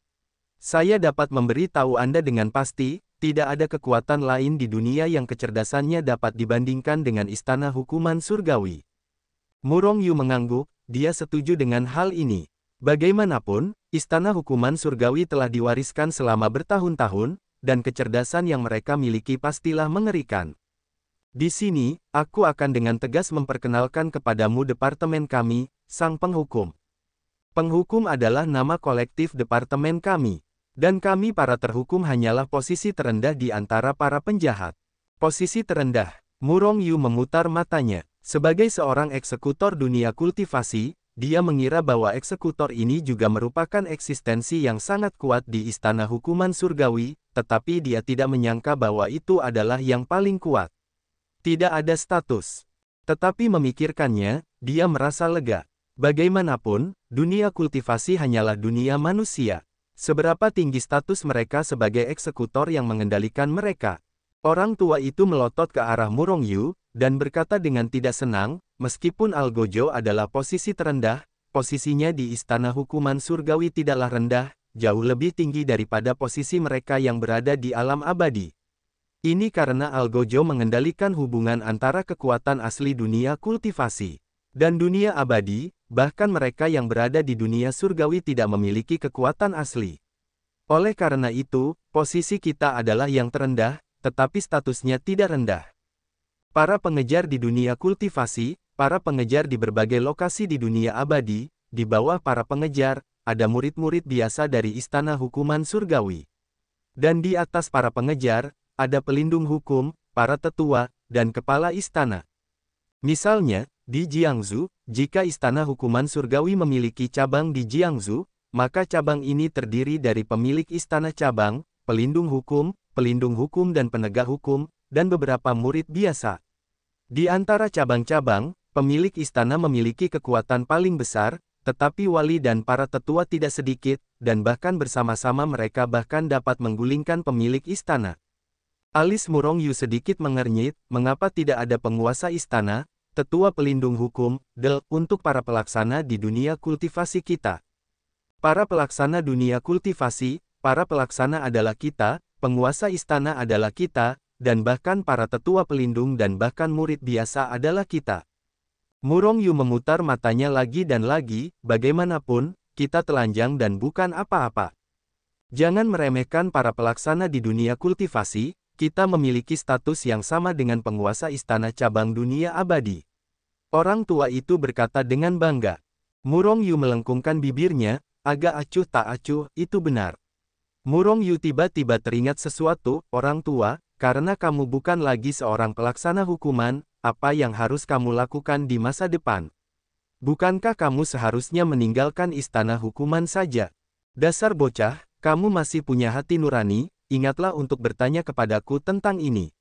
Saya dapat memberi tahu Anda dengan pasti, tidak ada kekuatan lain di dunia yang kecerdasannya dapat dibandingkan dengan istana hukuman surgawi. Murongyu mengangguk, dia setuju dengan hal ini. Bagaimanapun, istana hukuman surgawi telah diwariskan selama bertahun-tahun, dan kecerdasan yang mereka miliki pastilah mengerikan. Di sini, aku akan dengan tegas memperkenalkan kepadamu departemen kami, Sang Penghukum. Penghukum adalah nama kolektif departemen kami. Dan kami para terhukum hanyalah posisi terendah di antara para penjahat. Posisi terendah. Murong Yu memutar matanya. Sebagai seorang eksekutor dunia kultivasi, dia mengira bahwa eksekutor ini juga merupakan eksistensi yang sangat kuat di istana hukuman surgawi, tetapi dia tidak menyangka bahwa itu adalah yang paling kuat. Tidak ada status. Tetapi memikirkannya, dia merasa lega. Bagaimanapun, dunia kultivasi hanyalah dunia manusia. Seberapa tinggi status mereka sebagai eksekutor yang mengendalikan mereka? Orang tua itu melotot ke arah Murong Yu, dan berkata dengan tidak senang, meskipun Algojo adalah posisi terendah, posisinya di istana hukuman surgawi tidaklah rendah, jauh lebih tinggi daripada posisi mereka yang berada di alam abadi. Ini karena Algojo mengendalikan hubungan antara kekuatan asli dunia kultivasi dan dunia abadi, bahkan mereka yang berada di dunia surgawi tidak memiliki kekuatan asli. Oleh karena itu, posisi kita adalah yang terendah, tetapi statusnya tidak rendah. Para pengejar di dunia kultivasi, para pengejar di berbagai lokasi di dunia abadi, di bawah para pengejar, ada murid-murid biasa dari istana hukuman surgawi. Dan di atas para pengejar, ada pelindung hukum, para tetua, dan kepala istana. Misalnya, di Jiangsu, jika istana hukuman surgawi memiliki cabang di Jiangsu, maka cabang ini terdiri dari pemilik istana cabang, pelindung hukum dan penegak hukum, dan beberapa murid biasa. Di antara cabang-cabang, pemilik istana memiliki kekuatan paling besar, tetapi wali dan para tetua tidak sedikit, dan bahkan bersama-sama mereka bahkan dapat menggulingkan pemilik istana. Alis Murong Yu sedikit mengernyit, mengapa tidak ada penguasa istana, tetua pelindung hukum, untuk para pelaksana di dunia kultivasi kita. Para pelaksana dunia kultivasi, para pelaksana adalah kita, penguasa istana adalah kita, dan bahkan para tetua pelindung dan bahkan murid biasa adalah kita. Murong Yu memutar matanya lagi dan lagi, bagaimanapun, kita telanjang dan bukan apa-apa. Jangan meremehkan para pelaksana di dunia kultivasi, kita memiliki status yang sama dengan penguasa istana cabang dunia abadi. Orang tua itu berkata dengan bangga. Murong Yu melengkungkan bibirnya, agak acuh tak acuh, itu benar. Murong Yu tiba-tiba teringat sesuatu, orang tua, karena kamu bukan lagi seorang pelaksana hukuman, apa yang harus kamu lakukan di masa depan? Bukankah kamu seharusnya meninggalkan istana hukuman saja? Dasar bocah, kamu masih punya hati nurani, ingatlah untuk bertanya kepadaku tentang ini.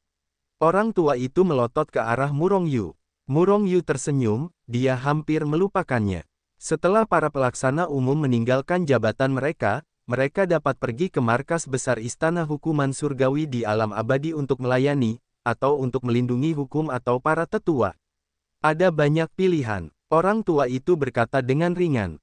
Orang tua itu melotot ke arah Murong Yu. Murong Yu tersenyum, dia hampir melupakannya. Setelah para pelaksana umum meninggalkan jabatan mereka, mereka dapat pergi ke markas besar istana hukuman surgawi di alam abadi untuk melayani, atau untuk melindungi hukum atau para tetua. Ada banyak pilihan. Orang tua itu berkata dengan ringan.